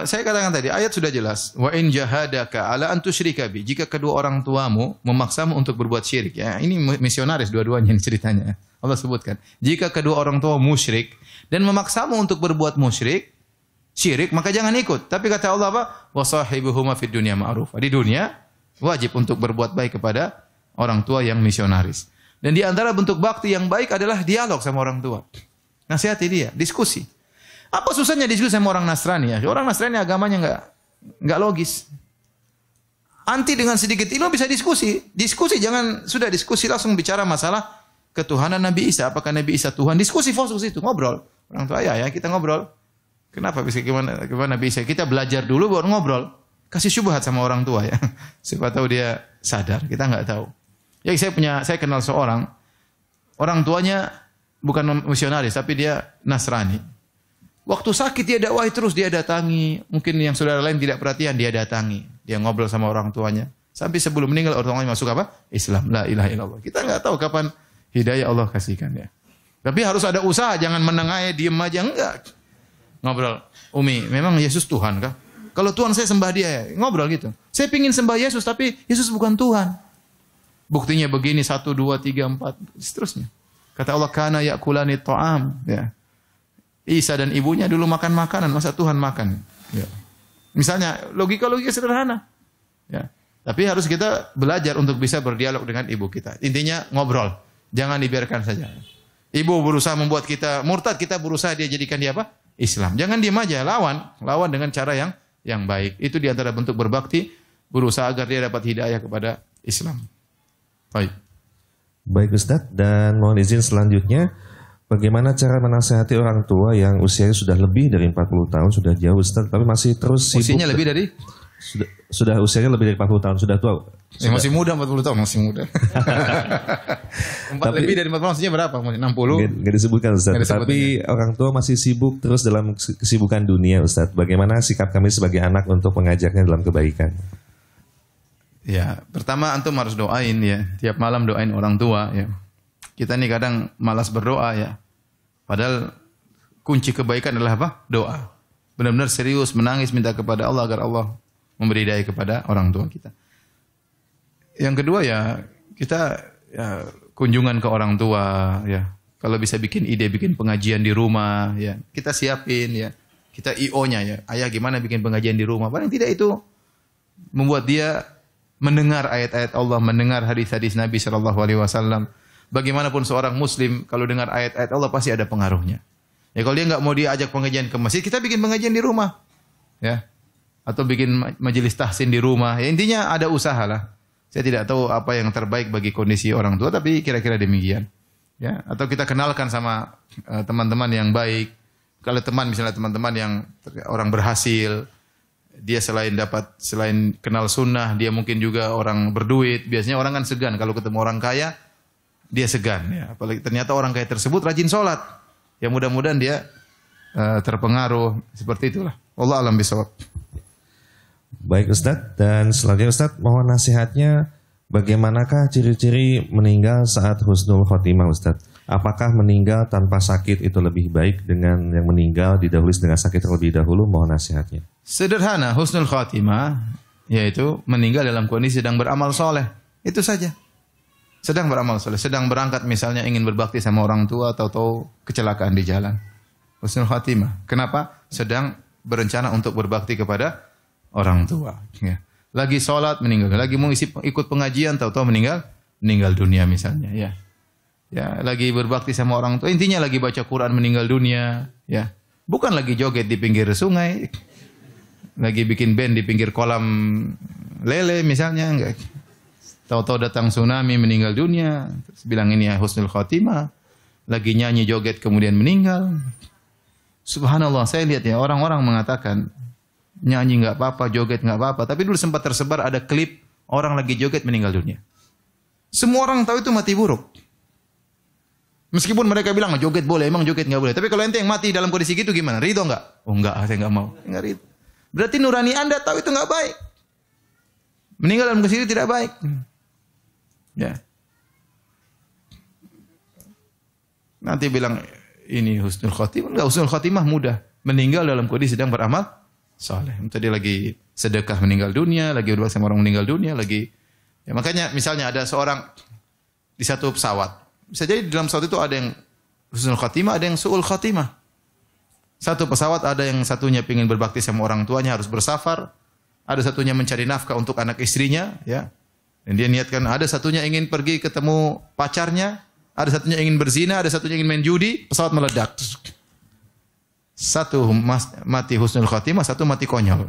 Speaker 1: Saya katakan tadi, ayat sudah jelas. Wa in jahadaka ala an tusyrika bi. Jika kedua orang tuamu memaksamu untuk berbuat syirik, ya. Ini misionaris dua-duanya ceritanya. Allah sebutkan. Jika kedua orang tua musyrik dan memaksamu untuk berbuat syirik, maka jangan ikut. Tapi kata Allah apa? Wa sahibuhuma fid dunya ma'ruf. Di dunia wajib untuk berbuat baik kepada orang tua yang misionaris. Dan di antara bentuk bakti yang baik adalah dialog sama orang tua. Nasihati dia, diskusi. Apa susahnya diskusi sama orang Nasrani, ya? Orang Nasrani agamanya enggak logis. Anti dengan sedikit ilmu bisa diskusi. Diskusi, jangan sudah diskusi langsung bicara masalah ketuhanan Nabi Isa. Apakah Nabi Isa Tuhan? Diskusi fokus itu, ngobrol. Orang tua ya kita ngobrol. Kenapa bisa gimana Nabi Isa? Kita belajar dulu baru ngobrol. Kasih syubhat sama orang tua, ya. Siapa tahu dia sadar, kita enggak tahu. Ya saya kenal seorang, orang tuanya bukan misionaris tapi dia Nasrani. Waktu sakit dia dakwahi terus, dia datangi. Mungkin yang saudara lain tidak perhatian, dia datangi. Dia ngobrol sama orang tuanya. Sampai sebelum meninggal orang tuanya masuk apa? Islam. La ilaha illallah. Kita enggak tahu kapan hidayah Allah kasihkan, ya. Tapi harus ada usaha, jangan menengahi, diem aja, enggak. Ngobrol, Umi, memang Yesus Tuhan kah? Kalau Tuhan saya sembah dia, ya. Ngobrol gitu. Saya pingin sembah Yesus, tapi Yesus bukan Tuhan. Buktinya begini, 1, 2, 3, 4, seterusnya. Kata Allah, kana yakulani ta'am, ya. Isa dan ibunya dulu makan makanan, masa Tuhan makan? Ya. Misalnya, logika-logika sederhana. Ya. Tapi harus kita belajar untuk bisa berdialog dengan ibu kita. Intinya ngobrol, jangan dibiarkan saja. Ibu berusaha membuat kita murtad, kita berusaha dia jadikan dia apa? Islam. Jangan diam aja, lawan dengan cara yang baik. Itu di antara bentuk berbakti, berusaha agar dia dapat hidayah kepada Islam.
Speaker 2: Baik Ustaz, dan mohon izin selanjutnya, bagaimana cara menasihati orang tua yang usianya sudah lebih dari 40 tahun, sudah jauh Ustaz, tapi masih terus sibuk.
Speaker 1: Usianya lebih dari?
Speaker 2: Sudah usianya lebih dari 40 tahun, sudah tua.
Speaker 1: Masih muda, 40 tahun, masih muda. Lebih dari 40 tahun, maksudnya berapa? 60?
Speaker 2: Nggak disebutkan Ustaz, tapi orang tua masih sibuk terus dalam kesibukan dunia Ustaz. Bagaimana sikap kami sebagai anak untuk mengajaknya dalam kebaikan?
Speaker 1: Ya, pertama antum harus doain, ya. Tiap malam doain orang tua, ya. Kita nih kadang malas berdoa, ya. Padahal kunci kebaikan adalah apa? Doa. Benar-benar serius menangis minta kepada Allah agar Allah memberi daya kepada orang tua kita. Yang kedua, ya kita kunjungan ke orang tua, ya. Kalau bisa bikin ide, bikin pengajian di rumah, ya. Kita siapin, ya. Kita IO-nya, ya. Ayah gimana bikin pengajian di rumah? Paling tidak itu membuat dia mendengar ayat-ayat Allah, mendengar hadis-hadis Nabi SAW. Bagaimanapun seorang Muslim kalau dengar ayat-ayat Allah pasti ada pengaruhnya. Ya kalau dia nggak mau diajak pengajian ke masjid, kita bikin pengajian di rumah, ya. Atau bikin majelis tahsin di rumah. Ya, intinya ada usaha lah. Saya tidak tahu apa yang terbaik bagi kondisi orang tua, tapi kira-kira demikian. Ya, atau kita kenalkan sama teman-teman yang baik. Kalau misalnya teman-teman yang orang berhasil, dia selain kenal sunnah, dia mungkin juga orang berduit. Biasanya orang kan segan kalau ketemu orang kaya, dia segan. Ya. Apalagi ternyata orang kaya tersebut rajin sholat. Ya mudah-mudahan dia terpengaruh seperti itulah. Wallahu a'lam bishawab.
Speaker 2: Baik Ustaz, dan selanjutnya Ustaz mohon nasihatnya, bagaimanakah ciri-ciri meninggal saat husnul khotimah Ustaz? Apakah meninggal tanpa sakit itu lebih baik dengan yang meninggal didahului dengan sakit terlebih dahulu? Mohon nasihatnya.
Speaker 1: Sederhana, husnul khotimah yaitu meninggal dalam kondisi sedang beramal soleh. Itu saja. Sedang beramal soleh, sedang berangkat misalnya ingin berbakti sama orang tua atau kecelakaan di jalan. Husnul khotimah. Kenapa? Sedang berencana untuk berbakti kepada orang tua. Ya. Lagi sholat meninggal, lagi mau ikut pengajian tahu-tahu meninggal dunia misalnya. Ya. Ya, lagi berbakti sama orang tua, intinya lagi baca Quran meninggal dunia. Ya. Bukan lagi joget di pinggir sungai, lagi bikin band di pinggir kolam lele misalnya, enggak. Tahu-tahu datang tsunami meninggal dunia, terus bilang ini ya husnul khotimah. Lagi nyanyi joget kemudian meninggal. Subhanallah, saya lihat ya orang-orang mengatakan nyanyi nggak apa-apa, joget nggak apa-apa. Tapi dulu sempat tersebar ada klip orang lagi joget meninggal dunia. Semua orang tahu itu mati buruk. Meskipun mereka bilang joget boleh, emang joget nggak boleh. Tapi kalau ente yang mati dalam kondisi gitu gimana? Ridho nggak? Oh nggak, saya nggak mau. Nggak ridho. Berarti nurani Anda tahu itu nggak baik. Meninggal dalam kondisi itu tidak baik. Ya. Nanti bilang ini husnul khotimah. Enggak, husnul khotimah mudah. Meninggal dalam kondisi sedang beramal saleh. Tadi lagi sedekah meninggal dunia, lagi berdoa sama orang meninggal dunia, lagi ya makanya misalnya ada seorang di satu pesawat. Bisa jadi di dalam pesawat itu ada yang husnul khotimah, ada yang su'ul khotimah. Satu pesawat ada yang satunya ingin berbakti sama orang tuanya harus bersafar, ada satunya mencari nafkah untuk anak istrinya, ya. Dan dia niatkan ada satunya ingin pergi ketemu pacarnya, ada satunya ingin berzina, ada satunya ingin main judi, pesawat meledak. Satu mati husnul khotimah, satu mati konyol.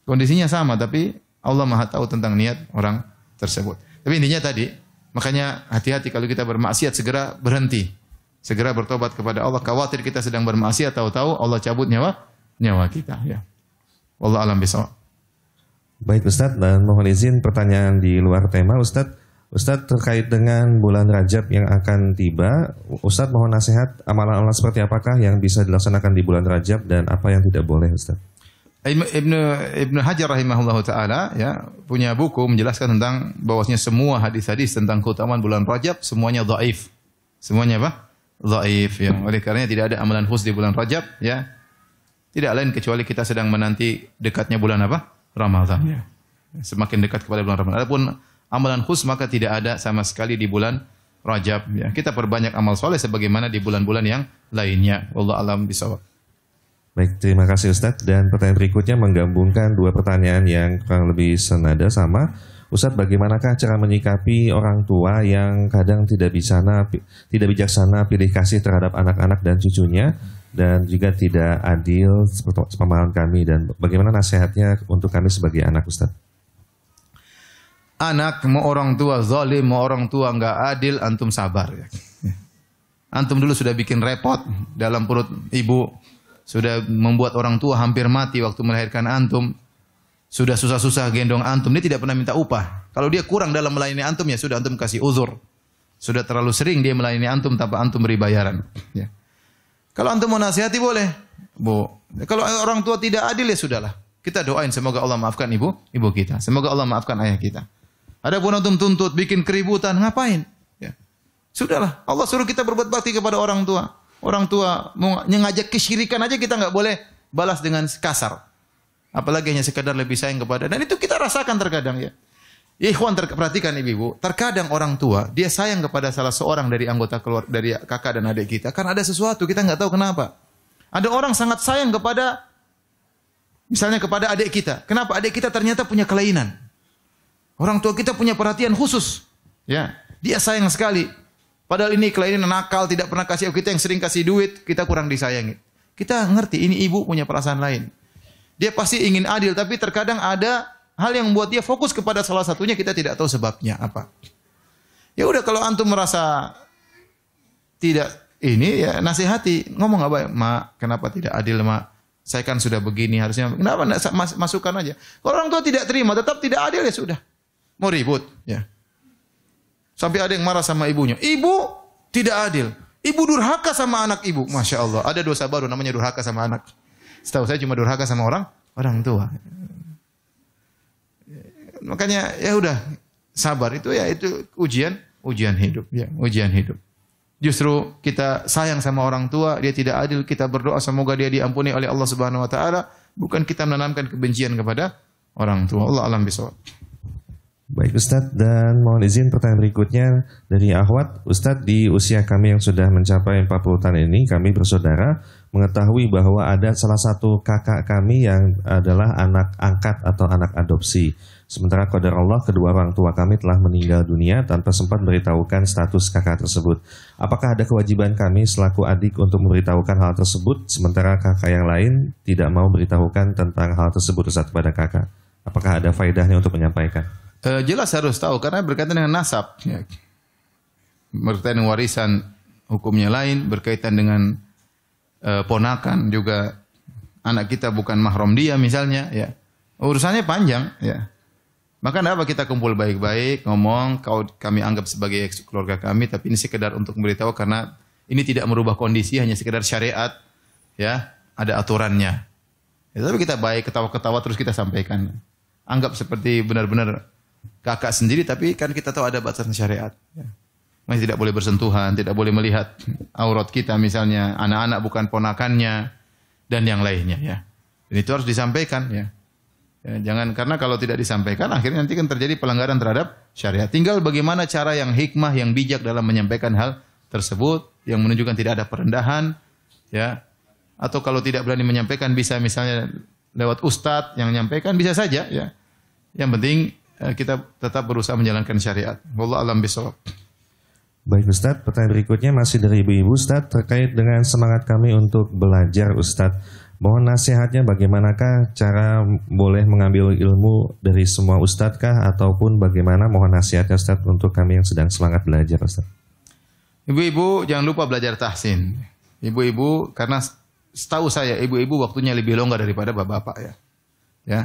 Speaker 1: Kondisinya sama, tapi Allah Maha tahu tentang niat orang tersebut. Tapi intinya tadi, makanya hati-hati kalau kita bermaksiat segera berhenti. Segera bertobat kepada Allah. Khawatir kita sedang bermaksiat, tahu-tahu Allah cabut nyawa kita. Ya. Wallahu a'lam bishawab.
Speaker 2: Baik Ustadz, dan mohon izin pertanyaan di luar tema Ustadz. Ustadz terkait dengan bulan Rajab yang akan tiba, Ustadz mohon nasihat amalan-amalan seperti apakah yang bisa dilaksanakan di bulan Rajab dan apa yang tidak boleh Ustadz?
Speaker 1: Ibnu Hajar rahimahullahu taala ya punya buku menjelaskan tentang bahwasanya semua hadis-hadis tentang keutamaan bulan Rajab semuanya dhaif. Semuanya apa? Dhaif ya. Oleh karenanya tidak ada amalan khusus di bulan Rajab ya. Tidak lain kecuali kita sedang menanti dekatnya bulan apa? Ramadan ya. Semakin dekat kepada bulan Ramadan. Adapun amalan khusus maka tidak ada sama sekali di bulan Rajab ya. Kita perbanyak amal soleh sebagaimana di bulan-bulan yang lainnya. Wallahu a'lam bishawab.
Speaker 2: Baik, terima kasih Ustadz. Dan pertanyaan berikutnya menggabungkan dua pertanyaan yang kurang lebih senada sama. Ustadz, bagaimanakah cara menyikapi orang tua yang kadang tidak bijaksana pilih kasih terhadap anak-anak dan cucunya dan juga tidak adil seperti pemahaman kami, dan bagaimana nasihatnya untuk kami sebagai anak Ustadz?
Speaker 1: Anak mau orang tua zalim, mau orang tua nggak adil, antum sabar ya. Antum dulu sudah bikin repot dalam perut ibu, sudah membuat orang tua hampir mati waktu melahirkan antum. Sudah susah-susah gendong antum, dia tidak pernah minta upah. Kalau dia kurang dalam melayani antum, ya sudah antum kasih uzur. Sudah terlalu sering dia melayani antum tanpa antum beri bayaran. Ya. Kalau antum mau nasihati boleh, Bu. Kalau orang tua tidak adil ya sudahlah. Kita doain semoga Allah maafkan ibu kita. Semoga Allah maafkan ayah kita. Adapun antum tuntut, bikin keributan, ngapain? Ya. Sudahlah, Allah suruh kita berbuat bakti kepada orang tua. Orang tua mau ngajak kesyirikan aja kita nggak boleh balas dengan kasar. Apalagi hanya sekedar lebih sayang kepada, dan itu kita rasakan terkadang ya. Ikhwan perhatikan ibu-ibu, terkadang orang tua dia sayang kepada salah seorang dari anggota keluarga, dari kakak dan adik kita, karena ada sesuatu kita nggak tahu kenapa. Ada orang sangat sayang kepada, misalnya kepada adik kita. Kenapa? Adik kita ternyata punya kelainan. Orang tua kita punya perhatian khusus, ya. Dia sayang sekali. Padahal ini kelainan nakal, tidak pernah kasih kita, yang sering kasih duit, kita kurang disayangi. Kita ngerti ini ibu punya perasaan lain. Dia pasti ingin adil, tapi terkadang ada hal yang membuat dia fokus kepada salah satunya, kita tidak tahu sebabnya apa. Ya udah, kalau antum merasa tidak ini, ya nasihati, ngomong apa, Mak, kenapa tidak adil, Mak? Saya kan sudah begini, harusnya kenapa masukkan aja. Kalau orang tua tidak terima, tetap tidak adil, ya sudah. Mau ribut, ya. Sampai ada yang marah sama ibunya. Ibu tidak adil. Ibu durhaka sama anak ibu. Masya Allah. Ada dosa baru namanya durhaka sama anak. Setahu saya cuma durhaka sama orang tua. Makanya ya udah sabar, itu ya itu ujian hidup ya, ujian hidup. Justru kita sayang sama orang tua, dia tidak adil, kita berdoa semoga dia diampuni oleh Allah Subhanahu wa taala, bukan kita menanamkan kebencian kepada orang tua. Allah alam bisawab.
Speaker 2: Baik Ustadz, dan mohon izin pertanyaan berikutnya dari Ahwat. Ustadz, di usia kami yang sudah mencapai 40 tahun ini, kami bersaudara mengetahui bahwa ada salah satu kakak kami yang adalah anak angkat atau anak adopsi. Sementara qadar Allah, kedua orang tua kami telah meninggal dunia tanpa sempat memberitahukan status kakak tersebut. Apakah ada kewajiban kami selaku adik untuk memberitahukan hal tersebut, sementara kakak yang lain tidak mau memberitahukan tentang hal tersebut Ustadz kepada kakak? Apakah ada faedahnya untuk menyampaikan?
Speaker 1: Jelas harus tahu karena berkaitan dengan nasab, ya. Berkaitan dengan warisan hukumnya lain, berkaitan dengan ponakan juga anak kita bukan mahram dia misalnya, ya. Urusannya panjang, ya. Maka apa kita kumpul baik-baik, ngomong, kami anggap sebagai keluarga kami, tapi ini sekedar untuk memberitahu karena ini tidak merubah kondisi, hanya sekedar syariat, ya, ada aturannya. Ya, tapi kita baik, ketawa-ketawa terus kita sampaikan. Anggap seperti benar-benar kakak sendiri, tapi kan kita tahu ada batasan syariat. Ya. Masih tidak boleh bersentuhan, tidak boleh melihat aurat kita misalnya, anak-anak bukan ponakannya, dan yang lainnya. Ya. Dan itu harus disampaikan, ya. Ya, jangan, karena kalau tidak disampaikan akhirnya nanti kan terjadi pelanggaran terhadap syariat. Tinggal bagaimana cara yang hikmah, yang bijak dalam menyampaikan hal tersebut yang menunjukkan tidak ada perendahan, ya. Atau kalau tidak berani menyampaikan bisa misalnya lewat ustadz yang menyampaikan bisa saja, ya. Yang penting kita tetap berusaha menjalankan syariat. Wallahu a'lam bishawab.
Speaker 2: Baik Ustadz, pertanyaan berikutnya masih dari ibu-ibu Ustadz terkait dengan semangat kami untuk belajar Ustadz. Mohon nasihatnya bagaimanakah cara boleh mengambil ilmu dari semua Ustadz kah ataupun bagaimana mohon nasihatnya Ustadz untuk kami yang sedang semangat belajar Ustadz.
Speaker 1: Ibu-ibu jangan lupa belajar tahsin. Ibu-ibu karena setahu saya ibu-ibu waktunya lebih longgar daripada bapak-bapak, ya. Ya.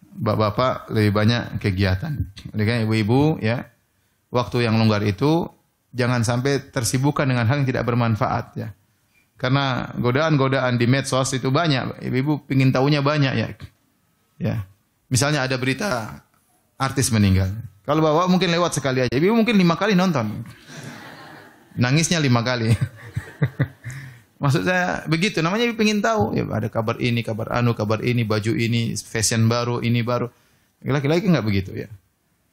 Speaker 1: Bapak-bapak lebih banyak kegiatan. Oleh karena ibu-ibu, ya, waktu yang longgar itu jangan sampai tersibukkan dengan hal yang tidak bermanfaat, ya. Karena godaan-godaan di medsos itu banyak. Ibu-ibu pingin tahunya banyak, ya. Ya. Misalnya ada berita artis meninggal. Kalau bapak mungkin lewat sekali aja. Ibu mungkin 5 kali nonton. Nangisnya 5 kali. Maksud saya begitu. Namanya ibu pingin tahu. Ya, ada kabar ini, kabar anu, kabar ini, baju ini, fashion baru, ini baru. Laki-laki enggak begitu, ya.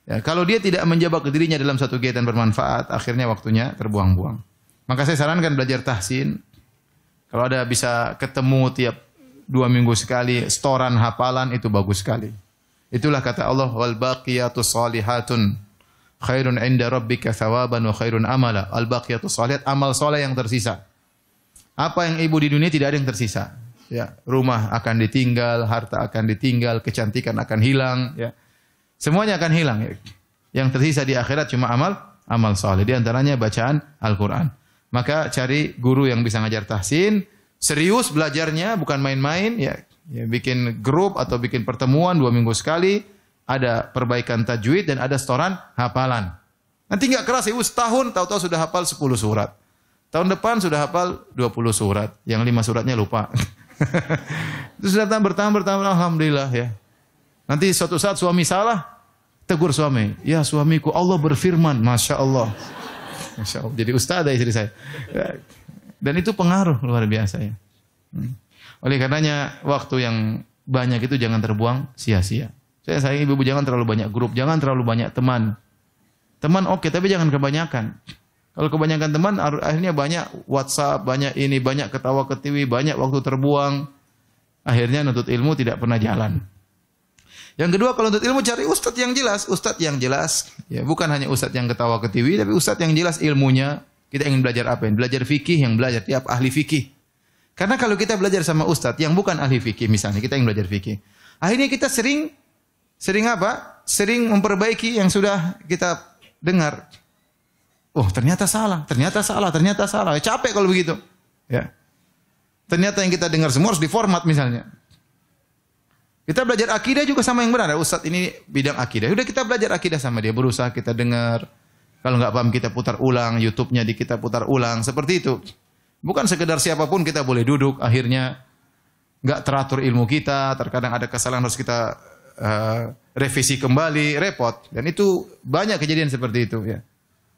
Speaker 1: Ya, kalau dia tidak menjebak dirinya dalam satu kegiatan bermanfaat, akhirnya waktunya terbuang-buang. Maka saya sarankan belajar tahsin. Kalau ada bisa ketemu tiap 2 minggu sekali, setoran hafalan itu bagus sekali. Itulah kata Allah, wal baqiyatus shalihatun khairun 'inda rabbika thawaban wa khairun amala. Al baqiyatus shalihat, amal saleh yang tersisa. Apa yang ibu di dunia tidak ada yang tersisa. Ya, rumah akan ditinggal, harta akan ditinggal, kecantikan akan hilang, ya. Semuanya akan hilang, ya. Yang tersisa di akhirat cuma amal saleh. Di antaranya bacaan Al-Qur'an. Maka cari guru yang bisa ngajar tahsin, serius belajarnya, bukan main-main, ya. Ya, bikin grup atau bikin pertemuan 2 minggu sekali, ada perbaikan tajwid dan ada setoran hafalan. Nanti enggak keras ibu setahun tahu-tahu sudah hafal 10 surat. Tahun depan sudah hafal 20 surat, yang 5 suratnya lupa. Terus datang bertambah alhamdulillah, ya. Nanti suatu saat suami salah, tegur suami, "Ya suamiku, Allah berfirman." Masya Allah. Masya Allah. Jadi ustadzah istri saya. Dan itu pengaruh luar biasa, ya. Oleh karenanya waktu yang banyak itu jangan terbuang sia-sia. Saya sayang ibu-ibu jangan terlalu banyak grup, jangan terlalu banyak teman. Teman oke, tapi jangan kebanyakan. Kalau kebanyakan teman akhirnya banyak WhatsApp, banyak ini, banyak ketawa ketiwi, banyak waktu terbuang. Akhirnya nuntut ilmu tidak pernah jalan. Yang kedua, kalau nuntut ilmu cari ustadz yang jelas, ya, bukan hanya ustadz yang ketawa ketiwi, tapi ustadz yang jelas ilmunya. Kita ingin belajar apa? Belajar fikih, yang belajar tiap ahli fikih. Karena kalau kita belajar sama ustadz yang bukan ahli fikih, misalnya kita ingin belajar fikih, akhirnya kita sering apa? Sering memperbaiki yang sudah kita dengar. Oh, ternyata salah. Ya, capek kalau begitu. Ya. Ternyata yang kita dengar semua harus diformat misalnya. Kita belajar akidah juga sama yang benar. Ustadz ini bidang akidah. Udah kita belajar akidah sama dia. Berusaha kita dengar. Kalau nggak paham kita putar ulang. YouTube-nya kita putar ulang. Seperti itu. Bukan sekedar siapapun kita boleh duduk. Akhirnya nggak teratur ilmu kita. Terkadang ada kesalahan harus kita revisi kembali. Repot. Dan itu banyak kejadian seperti itu. Ya.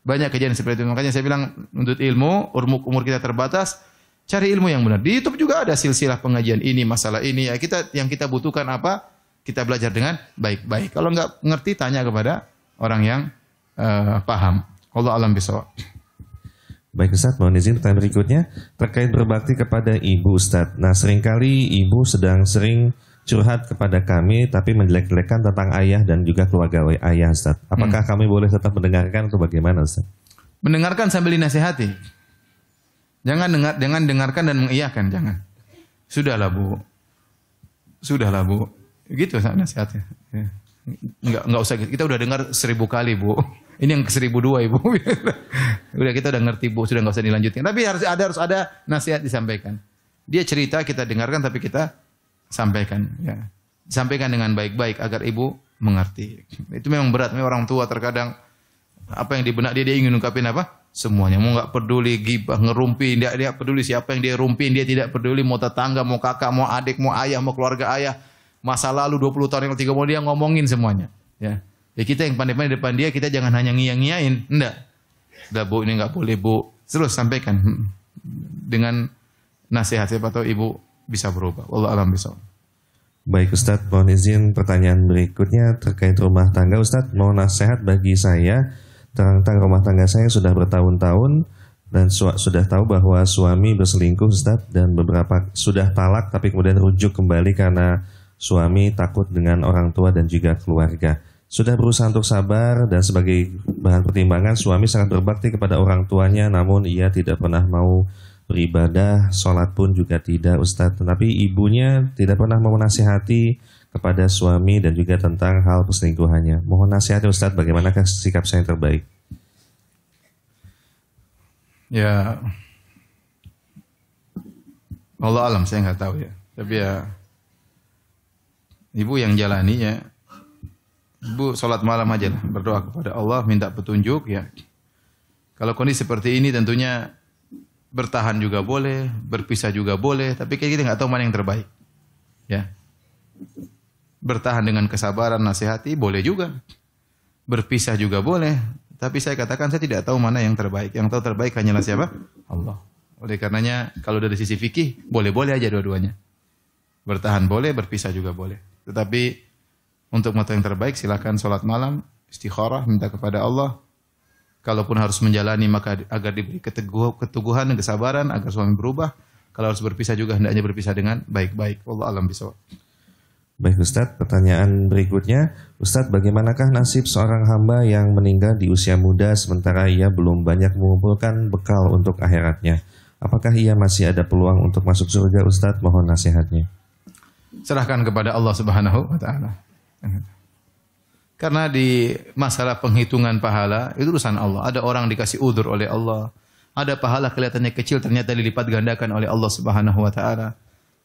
Speaker 1: Banyak kejadian seperti itu. Makanya saya bilang menuntut ilmu. Umur kita terbatas. Cari ilmu yang benar. Di YouTube juga ada silsilah pengajian ini, masalah ini. Ya, yang kita butuhkan apa? Kita belajar dengan baik-baik. Kalau nggak ngerti, tanya kepada orang yang paham. Allah alam bisawab.
Speaker 2: Baik Ustaz, mohon izin pertanyaan berikutnya terkait berbakti kepada ibu Ustaz. Nah, seringkali ibu sering curhat kepada kami, tapi menjelek-jelekan tentang ayah dan juga keluarga ayah Ustaz. Apakah kami boleh tetap mendengarkan atau bagaimana Ustaz?
Speaker 1: Mendengarkan sambil dinasihati. Jangan dengarkan dan mengiyakan, jangan. Sudahlah bu. Gitu nasihatnya. Ya. Enggak usah. Kita udah dengar 1000 kali bu. Ini yang ke 1002 Ibu. Udah kita udah ngerti Bu, sudah nggak usah dilanjutkan. Tapi harus ada nasihat disampaikan. Dia cerita kita dengarkan tapi kita sampaikan ya. Sampaikan dengan baik-baik agar ibu mengerti. Itu memang berat, memang orang tua terkadang apa yang di benak dia ingin ungkapin apa? Semuanya. Mau enggak peduli gibah, ngerumpi, dia peduli siapa yang dia rumpin, dia tidak peduli mau tetangga, mau kakak, mau adik, mau ayah, mau keluarga ayah. Masa lalu 20 tahun yang lalu, 30 dia ngomongin semuanya, ya. Ya kita yang pandai-pandai depan dia, kita jangan hanya ngiyang-ngiyain. Enggak. Udah Bu, ini enggak boleh Bu. Terus sampaikan dengan nasihat, siapa tahu ibu bisa berubah. Wallahu a'lam bishawab.
Speaker 2: Baik Ustadz, mohon izin pertanyaan berikutnya terkait rumah tangga. Ustadz, mohon nasihat bagi saya tentang rumah tangga saya sudah bertahun-tahun dan sudah tahu bahwa suami berselingkuh Ustadz, dan beberapa sudah talak tapi kemudian rujuk kembali karena suami takut dengan orang tua dan juga keluarga. Sudah berusaha untuk sabar dan sebagai bahan pertimbangan suami sangat berbakti kepada orang tuanya, namun ia tidak pernah mau beribadah, sholat pun juga tidak Ustadz. Tetapi ibunya tidak pernah mau menasihati kepada suami dan juga tentang hal perselingkuhannya. Mohon nasihatnya Ustadz, bagaimanakah sikap saya yang terbaik?
Speaker 1: Ya, Allah alam, saya nggak tahu ya. Tapi ya, ibu yang jalani ya, ibu sholat malam aja lah, berdoa kepada Allah, minta petunjuk ya. Kalau kondisi seperti ini tentunya bertahan juga boleh, berpisah juga boleh, tapi kita nggak tahu mana yang terbaik. Ya. Bertahan dengan kesabaran, nasihati boleh juga. Berpisah juga boleh, tapi saya katakan saya tidak tahu mana yang terbaik. Yang tahu terbaik hanyalah siapa? Allah. Oleh karenanya kalau dari sisi fikih boleh-boleh aja dua-duanya. Bertahan boleh, berpisah juga boleh. Tetapi untuk mengetahui yang terbaik silakan sholat malam, istikharah, minta kepada Allah. Kalaupun harus menjalani maka agar diberi keteguhan dan kesabaran agar suami berubah. Kalau harus berpisah juga hendaknya berpisah dengan baik-baik. Wallahu a'lam bishawab.
Speaker 2: Baik Ustadz, pertanyaan berikutnya. Ustadz, bagaimanakah nasib seorang hamba yang meninggal di usia muda sementara ia belum banyak mengumpulkan bekal untuk akhiratnya? Apakah ia masih ada peluang untuk masuk surga Ustadz? Mohon nasihatnya.
Speaker 1: Serahkan kepada Allah Subhanahu wa taala. Karena di masalah penghitungan pahala itu urusan Allah. Ada orang dikasih udzur oleh Allah. Ada pahala kelihatannya kecil ternyata dilipat gandakan oleh Allah Subhanahu wa taala.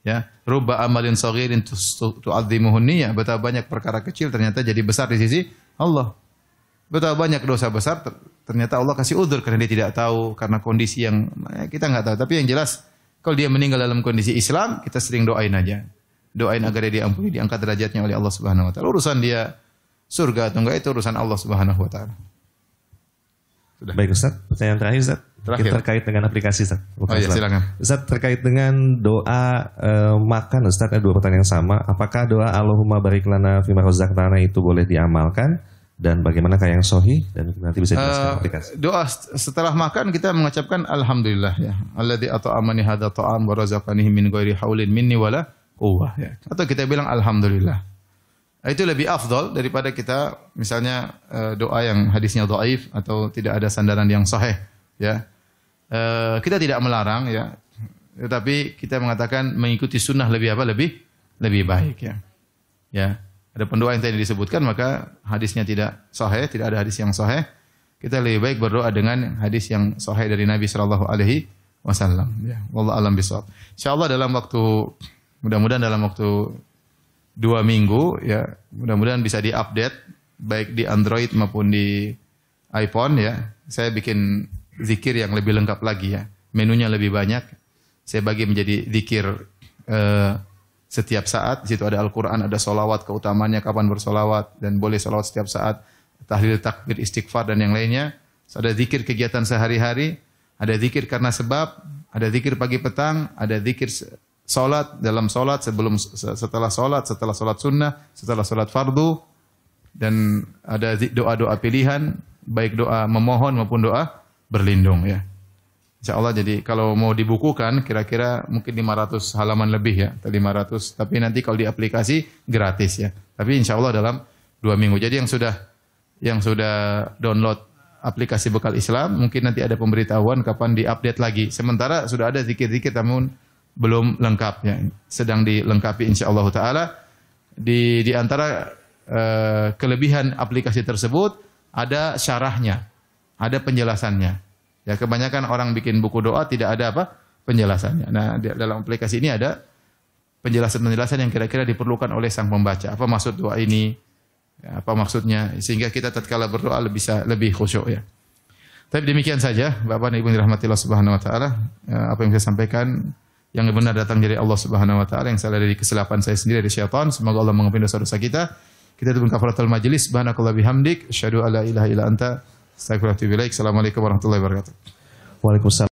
Speaker 1: Ya, rubba amalin saghirin tu'azzimuhun niyyah. Betapa banyak perkara kecil ternyata jadi besar di sisi Allah. Betapa banyak dosa besar ternyata Allah kasih udzur karena dia tidak tahu, karena kondisi yang kita enggak tahu. Tapi yang jelas kalau dia meninggal dalam kondisi Islam, kita sering doain aja. Doain agar dia diampuni, diangkat derajatnya oleh Allah Subhanahu wa taala. Urusan dia surga atau enggak itu urusan Allah Subhanahu wa taala.
Speaker 2: Sudah. Baik Ustaz, pertanyaan terakhir Ustaz.
Speaker 1: Terakhir.
Speaker 2: Terkait dengan aplikasi Ustaz.
Speaker 1: Oh iya, silakan.
Speaker 2: Ustaz, terkait dengan doa makan Ustaz, ada dua pertanyaan yang sama. Apakah doa Allahumma barik lana fima razaqtana itu boleh diamalkan, dan bagaimanakah yang sahih, dan nanti bisa dijelaskan aplikasi.
Speaker 1: Doa setelah makan kita mengucapkan alhamdulillah ya. Alladzi at'amani hadza ta'am wa razaqani min ghairi haulin minni wala quwwah ya. Atau kita bilang alhamdulillah. Itu lebih afdal daripada kita misalnya doa yang hadisnya dhaif atau tidak ada sandaran yang sahih ya. Kita tidak melarang ya, tetapi kita mengatakan mengikuti sunnah lebih apa? Lebih baik ya. Ya, ada pendoa yang tadi disebutkan maka hadisnya tidak sahih, tidak ada hadis yang sahih. Kita lebih baik berdoa dengan hadis yang sahih dari Nabi sallallahu alaihi wasallam ya. Wallahu a'lam bishawab. Insyaallah dalam waktu mudah-mudahan dalam waktu 2 minggu ya, mudah-mudahan bisa diupdate baik di Android maupun di iPhone ya. Saya bikin zikir yang lebih lengkap lagi ya. Menunya lebih banyak. Saya bagi menjadi zikir setiap saat. Di situ ada Al-Qur'an, ada solawat, keutamaannya kapan bersolawat dan boleh solawat setiap saat. Tahlil, takbir, istighfar dan yang lainnya. Ada zikir kegiatan sehari-hari, ada zikir karena sebab, ada zikir pagi petang, ada zikir salat, dalam salat, setelah salat sunnah, setelah salat fardu, dan ada doa-doa pilihan, baik doa memohon maupun doa berlindung ya. Insyaallah jadi kalau mau dibukukan kira-kira mungkin 500 halaman lebih ya, atau 500, tapi nanti kalau di aplikasi gratis ya. Tapi insyaallah dalam 2 minggu. Jadi yang sudah download aplikasi Bekal Islam, mungkin nanti ada pemberitahuan kapan diupdate lagi. Sementara sudah ada zikir-zikir namun belum lengkap ya, sedang dilengkapi insyaallah taala. Di antara kelebihan aplikasi tersebut ada syarahnya, ada penjelasannya. Ya, kebanyakan orang bikin buku doa tidak ada apa? Penjelasannya. Nah, dalam aplikasi ini ada penjelasan-penjelasan yang kira-kira diperlukan oleh sang pembaca. Apa maksud doa ini? Ya, apa maksudnya? Sehingga kita tatkala berdoa bisa lebih khusyuk ya. Tapi demikian saja, Bapak dan Ibu yang dirahmati Allah Subhanahu wa taala, apa yang saya sampaikan yang benar datang dari Allah Subhanahu wa taala, yang salah dari kesilapan saya sendiri dari syaitan. Semoga Allah mengampuni dosa-dosa kita. Kita tutup kafaratul majelis. Subhanakallah bihamdik, asyhadu alla ilaha illa anta, astaghfiruka wa atubu ilaik. Assalamualaikum warahmatullahi wabarakatuh.
Speaker 2: Waalaikumsalam.